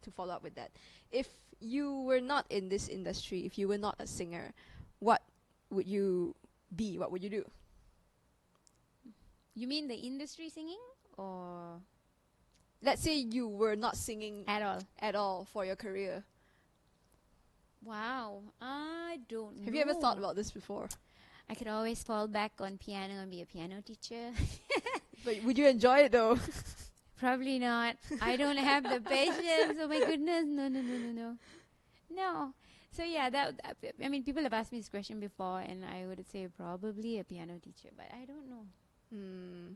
to follow up with that. If you were not in this industry, if you were not a singer, what would you be? What would you do? You mean the industry singing, or? Let's say you were not singing at all for your career. Wow, I don't know. Have you ever thought about this before? I could always fall back on piano and be a piano teacher. But would you enjoy it though? Probably not. I don't have the patience. Oh my goodness. No. No. So yeah, I mean, people have asked me this question before, and I would say probably a piano teacher, but I don't know. Hmm.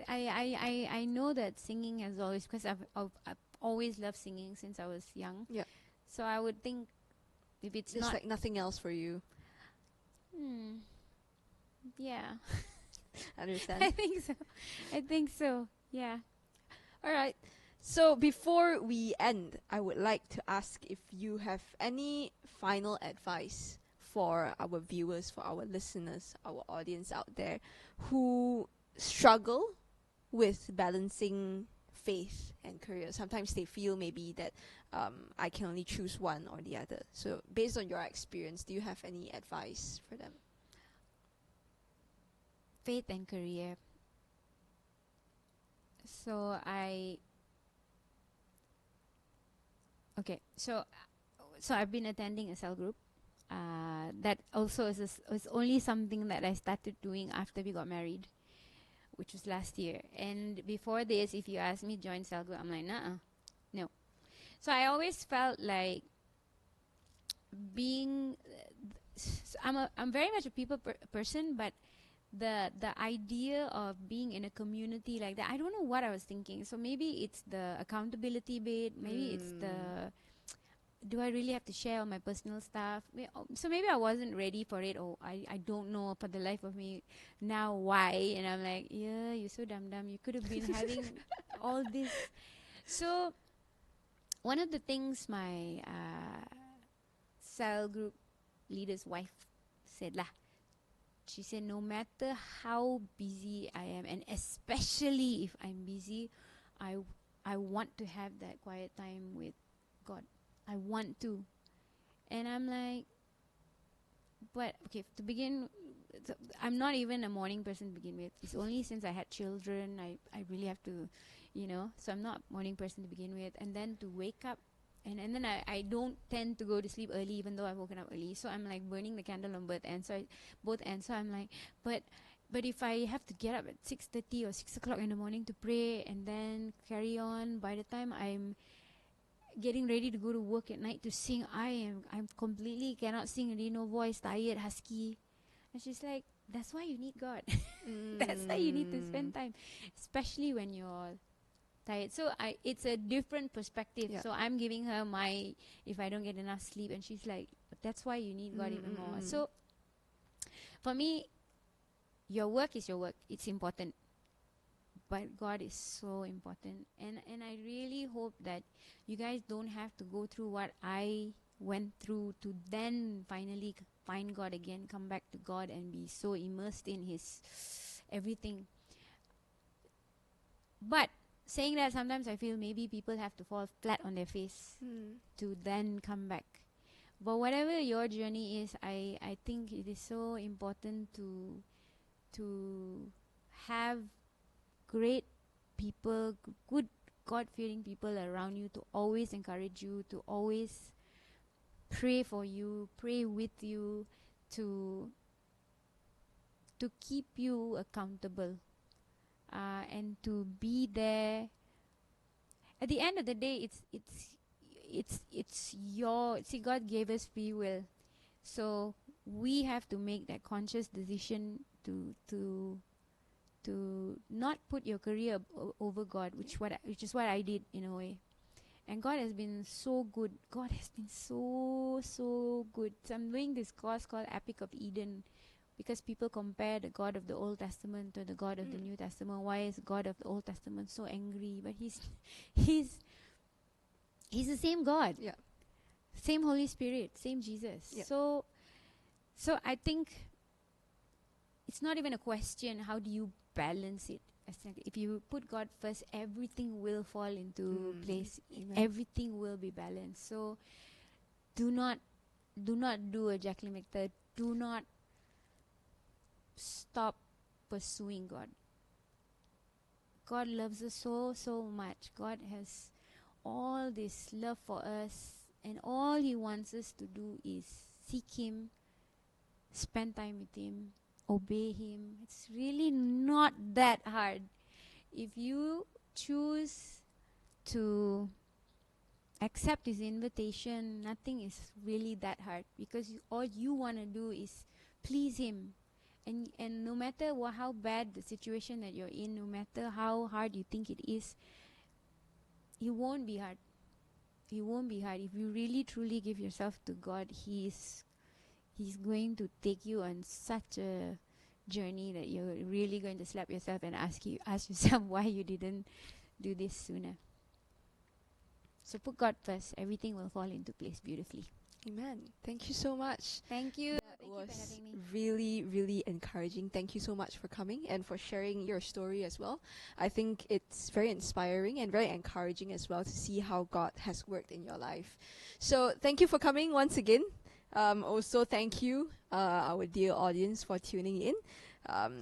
I know that singing has always, because I've always loved singing since I was young. Yeah. So I would think if it's Just not, like nothing else for you. Yeah, Understand? I think so. I think so. Yeah. All right. So before we end, I would like to ask if you have any final advice for our viewers, for our listeners, our audience out there who struggle with balancing faith and career. Sometimes they feel maybe that I can only choose one or the other. So based on your experience, do you have any advice for them? Faith and career. So I've been attending a cell group. That also is only something that I started doing after we got married, which was last year. And before this, if you ask me to join cell group, I'm like, nah, no. So I always felt like being. I'm very much a people person, but the idea of being in a community like that, I don't know what I was thinking. So maybe it's the accountability bit, maybe it's the, do I really have to share all my personal stuff? So maybe I wasn't ready for it, or I don't know for the life of me now why. And I'm like, yeah, you're so dumb. You could have been having all this. So one of the things my cell group leader's wife said lah, she said, no matter how busy I am, and especially if I'm busy, I want to have that quiet time with God. I want to. And I'm like, but okay, to begin, I'm not even a morning person to begin with. It's only since I had children, I really have to, so I'm not a morning person to begin with. And then to wake up, and then I don't tend to go to sleep early, even though I've woken up early. So I'm like burning the candle on both ends. So I'm like, but if I have to get up at 6:30 or 6 o'clock in the morning to pray and then carry on, by the time I'm getting ready to go to work at night to sing, I'm completely cannot sing already, no voice, tired, husky. And she's like, that's why you need God. That's why you need to spend time, especially when you're tired. So it's a different perspective. Yeah. So I'm giving her my, if I don't get enough sleep, and she's like, that's why you need God even more. So for me, your work is your work. It's important. But God is so important. And I really hope that you guys don't have to go through what I went through to then finally find God again, come back to God and be so immersed in His everything. But saying that, sometimes I feel maybe people have to fall flat on their face to then come back. But whatever your journey is, I think it is so important to have great people, good God-fearing people around you, to always encourage you, to always pray for you, pray with you, to keep you accountable, and to be there. At the end of the day, it's your, see, God gave us free will, so we have to make that conscious decision to not put your career over God, which is what I did in a way. And God has been so good. God has been so good. So I'm doing this course called Epic of Eden, because people compare the God of the Old Testament to the God of the New Testament. Why is God of the Old Testament so angry? But he's the same God. Yeah. Same Holy Spirit, same Jesus. Yeah. So I think it's not even a question, how do you balance it? If you put God first, everything will fall into place. Amen. Everything will be balanced. So do not do a Jaclyn Victor. Do not stop pursuing God. God loves us so much. God has all this love for us, and all He wants us to do is seek Him, spend time with Him, obey Him. It's really not that hard. if you choose to accept his invitation, nothing is really that hard, because all you want to do is please him. And no matter how bad the situation that you're in, no matter how hard you think it is, it won't be hard. It won't be hard. If you really truly give yourself to God, He's going to take you on such a journey that you're really going to slap yourself and ask yourself why you didn't do this sooner. So put God first. Everything will fall into place beautifully. Amen. Thank you so much. Thank you. That Thank you was for having me. really, really encouraging. Thank you so much for coming and for sharing your story as well. I think it's very inspiring and very encouraging as well to see how God has worked in your life. So thank you for coming once again. Also, thank you, our dear audience, for tuning in.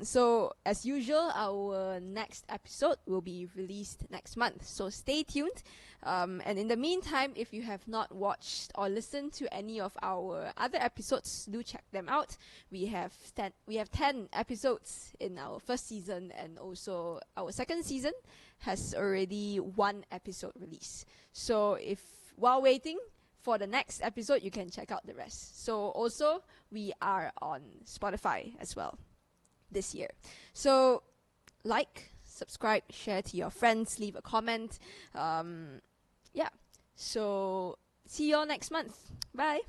So, as usual, our next episode will be released next month. So, stay tuned. And in the meantime, if you have not watched or listened to any of our other episodes, do check them out. We have 10 episodes in our first season, and also our second season has already 1 episode released. So, if while waiting for the next episode, you can check out the rest. So also, we are on Spotify as well this year. So like, subscribe, share to your friends, leave a comment. Yeah. So see you all next month. Bye.